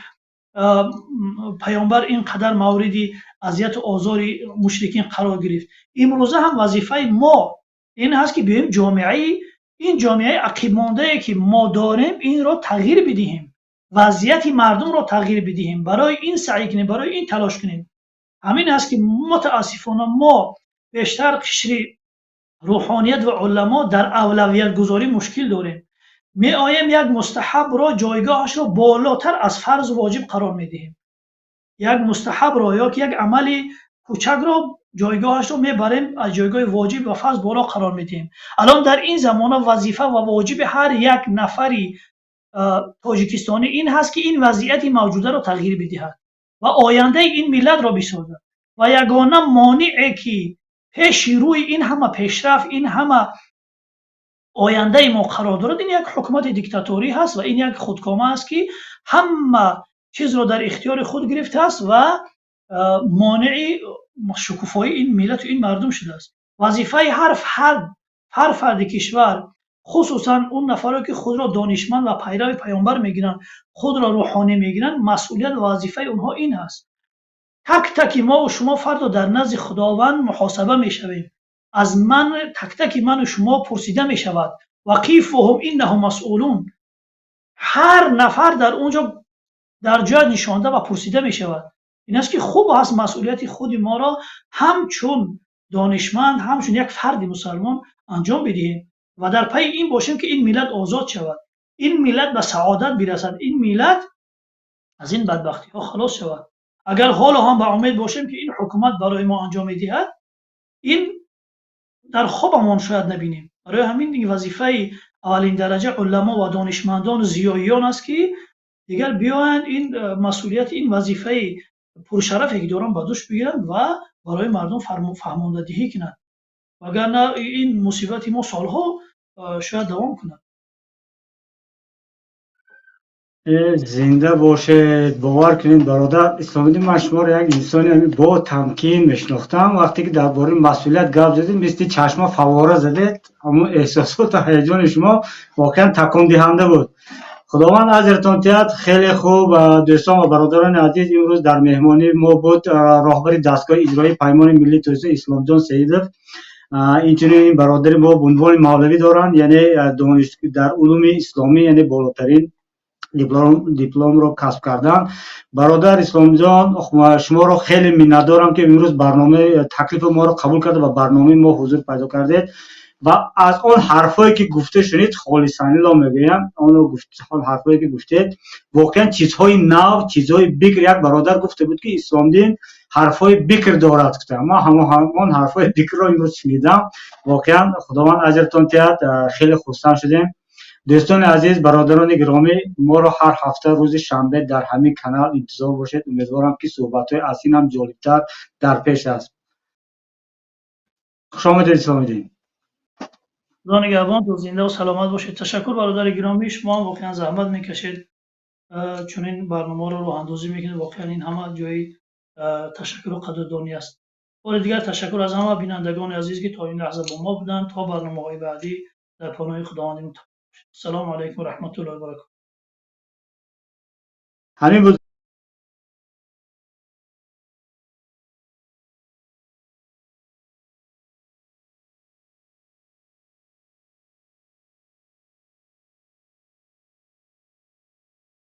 پیامبر اینقدر مورد اذیت و آزار مشرکین قرار گرفت. امروزه هم وظیفه ما این هست که بیایم این جامعه عقب مانده که ما داریم این را تغییر بدهیم، وضعیت مردم را تغییر بدهیم، برای این سعی کنیم، برای این تلاش کنیم. همین است که متاسفانه ما بیشتر قشر روحانیت و علما در اولویت گذاری مشکل داریم. می آیم یک مستحب را، جایگاهش را بالاتر از فرض و واجب قرار می دهیم. یک مستحبро ё ки як амали кӯчакро ҷойгоҳашро мебарем, аз ҷойгоҳи воҷиб ва фарз боло қарор медиҳем. Алон дар ин замона вазифа ва воҷиби ҳар як нафари тоҷикистонӣ ин ҳаст, ки ин вазъияти мавҷударо тағйир бидиҳад ва ояндаи ин миллатро бисозад. Ва ягона монеъе ки пеши рӯи ин ҳама пешрафт, ин ҳама ояндаи мо қарор дорад, ин як ҳукумати диктаторӣ ҳаст ва ин як худкома аст, ки ҳама чизро дар ихтиёри худ гирифтааст ва монеи шукуфоии ин миллату ин мардум шудааст. Вазифаи ҳар фарди кишвар, хусусан он нафаре ки худро донишманд ва пайрави паёнбар мегиранд, худро рӯҳонӣ мегиранд, масъулият ва вазифаи онҳо ин ҳаст. так-таки мову шумо фардо дар назди Худованд муҳосаба мешавем. аз ман так-таки ману шумо пурсида мешавад. вақифуҳум иннаҳум масъулун. ҳар нафар дар онҷо дар ҷояш нишонда ва пурсида мешавад. ин аст ки хуб аст масъулияти худи моро ҳамчун донишманд, ҳамчун як фарди мусалмон анҷом бидиҳем ва дар пайи ин бошем, ки ин миллат озод шавад, ин миллат ба саодат бирасад, ин миллат аз ин бадбахтиҳо халос шавад. агар ҳоло ҳам ба умед бошем, ки ин ҳукумат барои мо анҷом медиҳад, ин дар хобамон шояд набинем. барои ҳамин вазифаи аввалиндараҷа уламо ва донишмандону зиёиён аст, ки дигар биёянд ин масъулияти ин вазифаи пуршарафе ки доранд ба дӯш бигиранд ва барои мардум фаҳмондадиҳӣ кунанд. вагарна ин мусибати мо солҳо шояд давом кунад. зинда бошед. бовар кунед бародар исломиддин, ман шуморо як инсони бо тамкин мешинохтам. вақте ки дар бораи масъулият гап задед, мисли чашма фаввора задед, ҳамун эҳсосоту ҳаяҷони шумо воқеан такондиҳанда буд. худованд аҷртон диҳад. хеле хуб. дӯстон ва бародарони азиз, имрӯз дар меҳмонии мо буд роҳбари дастгоҳи иҷроии паймони миллии тоҷикистон исломҷон сеидов. инчунин ин бародари мо бо унвони мавлавӣ доранд, яъне дар улуми исломӣ, яъне болотарин дипломро касб кардан. бародар исломҷон, шуморо хеле миннатдорам, ки имрӯз барномаи таклифи моро қабул карда ва барномаи мо ҳузур пайдо кардед ва аз он ҳарфое ки гуфта шунид, холисанило мегӯям, он ҳарфое ки гуфтед воқеан чизҳои нав, чизҳои бикр. як бародар гуфта буд, ки исломдин ҳарфҳои бикр дорад гуфта. ман ҳамон ҳарфҳои бикрро имрӯз шунидам. воқеан худованд аҷртон диҳад. хеле хурсанд шудем. дӯстони азиз, бародарони гиромӣ, моро ҳар ҳафта рӯзи шанбе дар ҳамин канал интизор бошед. умедворам, ки суҳбатҳои аз ин ҳам ҷолибтар дар пеш аст. хушомадед исломиддин. худо нигаҳбон, то зиндаву саломат бошед. ташаккур бародари гиромӣ, шумо воқеан заҳмат мекашед, чунин барномаро роҳандозӣ мекунед. воқеан ин ҳама ҷои ташаккуру қадрдонӣ аст. бори дигар ташаккур аз ҳама бинандагони азиз, ки то ин лаҳза бо мо буданд. то барномаҳои баъдӣ дар поноҳи худованди мутаол. ассалому алайкум ва раҳматуллоҳи ва баракатуҳ. ҳамин буд.